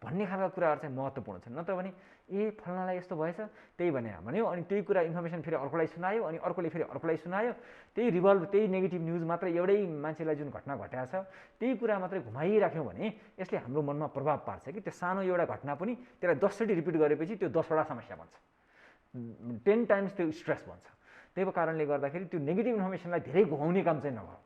भन्ने खालका कुराहरू चाहिँ महत्त्वपूर्ण छन्। नत्र भने फल्नालाई यस्तो भएछ त्यही भन्यो, अनि त्यही कुरा इन्फर्मेसन फेरि अर्कोलाई सुनायो, अनि अर्कोले फेरि अर्कोलाई सुनायो, त्यही नेगेटिभ न्युज मात्र एउटै मान्छेलाई जुन घटना घटेको छ त्यही कुरा मात्रै घुमाइराख्यौँ भने यसले हाम्रो मनमा प्रभाव पार्छ कि त्यो सानो एउटा घटना पनि त्यसलाई 10 चोटि रिपिट गरेपछि त्यो 10वटा समस्या बन्छ, 10 टाइम्स त्यो स्ट्रेस बन्छ। त्यही कारणले गर्दाखेरि त्यो नेगेटिभ इन्फर्मेसनलाई धेरै घुमाउने काम चाहिँ नगरौँ,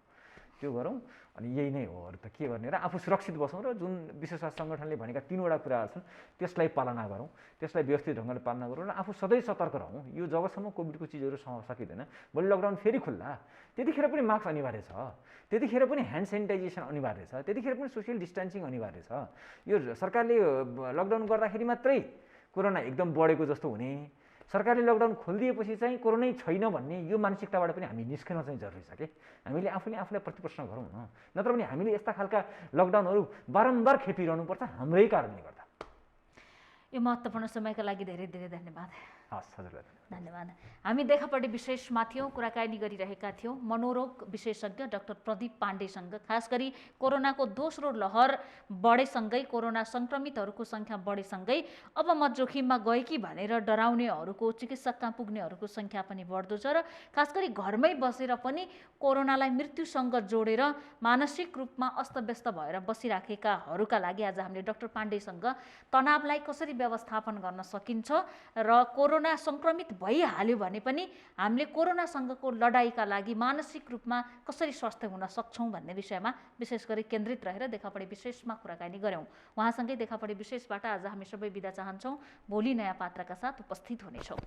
त्यो गरौँ। अनि यही नै हो, अरू त के गर्ने र आफू सुरक्षित बसौँ र जुन विश्व स्वास्थ्य सङ्गठनले भनेका 3वटा कुराहरू छन् त्यसलाई पालना गरौँ, त्यसलाई व्यवस्थित ढङ्गले पालना गरौँ र आफू सधैँ सतर्क रहौँ। यो जबसम्म कोभिडको चिजहरू सकिँदैन, भोलि लकडाउन फेरि खुल्ला, त्यतिखेर पनि मास्क अनिवार्य छ, त्यतिखेर पनि ह्यान्ड सेनिटाइजेसन अनिवार्य छ, त्यतिखेर पनि सोसियल डिस्टेन्सिङ अनिवार्य छ। यो सरकारले लकडाउन गर्दाखेरि मात्रै कोरोना एकदम बढेको जस्तो हुने, सरकारले लकडाउन खोलिदिएपछि चाहिँ कोरोनै छैन भन्ने यो मानसिकताबाट पनि हामी निस्कन चाहिँ जरुरी छ कि हामीले आफूलाई प्रतिप्रश्न गरौँ न। नत्र भने हामीले यस्ता खालका लकडाउनहरू बारम्बार खेपिरहनुपर्छ हाम्रै कारणले गर्दा। यो महत्त्वपूर्ण समयका लागि धेरै धेरै धन्यवाद। हस्, हजुरलाई धन्यवाद। हामी देखापट्टि विशेषमा थियौँ, कुराकानी गरिरहेका थियौँ मनोरोग विशेषज्ञ डाक्टर प्रदीप पाण्डेसँग। खास गरी कोरोनाको दोस्रो लहर बढेसँगै, कोरोना सङ्क्रमितहरूको सङ्ख्या बढेसँगै अब म जोखिममा गएँ कि भनेर डराउनेहरूको, चिकित्सक कहाँ पुग्नेहरूको सङ्ख्या पनि बढ्दो छ र खास गरी घरमै बसेर पनि कोरोनालाई मृत्युसँग जोडेर मानसिक रूपमा अस्तव्यस्त भएर बसिराखेकाहरूका लागि आज हामीले डाक्टर पाण्डेसँग तनावलाई कसरी व्यवस्थापन गर्न सकिन्छ र कोरोना सङ्क्रमित भइहाल्यो भने पनि हामीले कोरोनासँगको लडाइँका लागि मानसिक रूपमा कसरी स्वस्थ हुन सक्छौँ भन्ने विषयमा विशेष गरी केन्द्रित रहेर देखापट्टि विशेषमा कुराकानी गऱ्यौँ। उहाँसँगै देखापट्टि विशेषबाट आज हामी सबै बिदा चाहन्छौँ। भोलि नयाँ पात्रका साथ उपस्थित हुनेछौँ।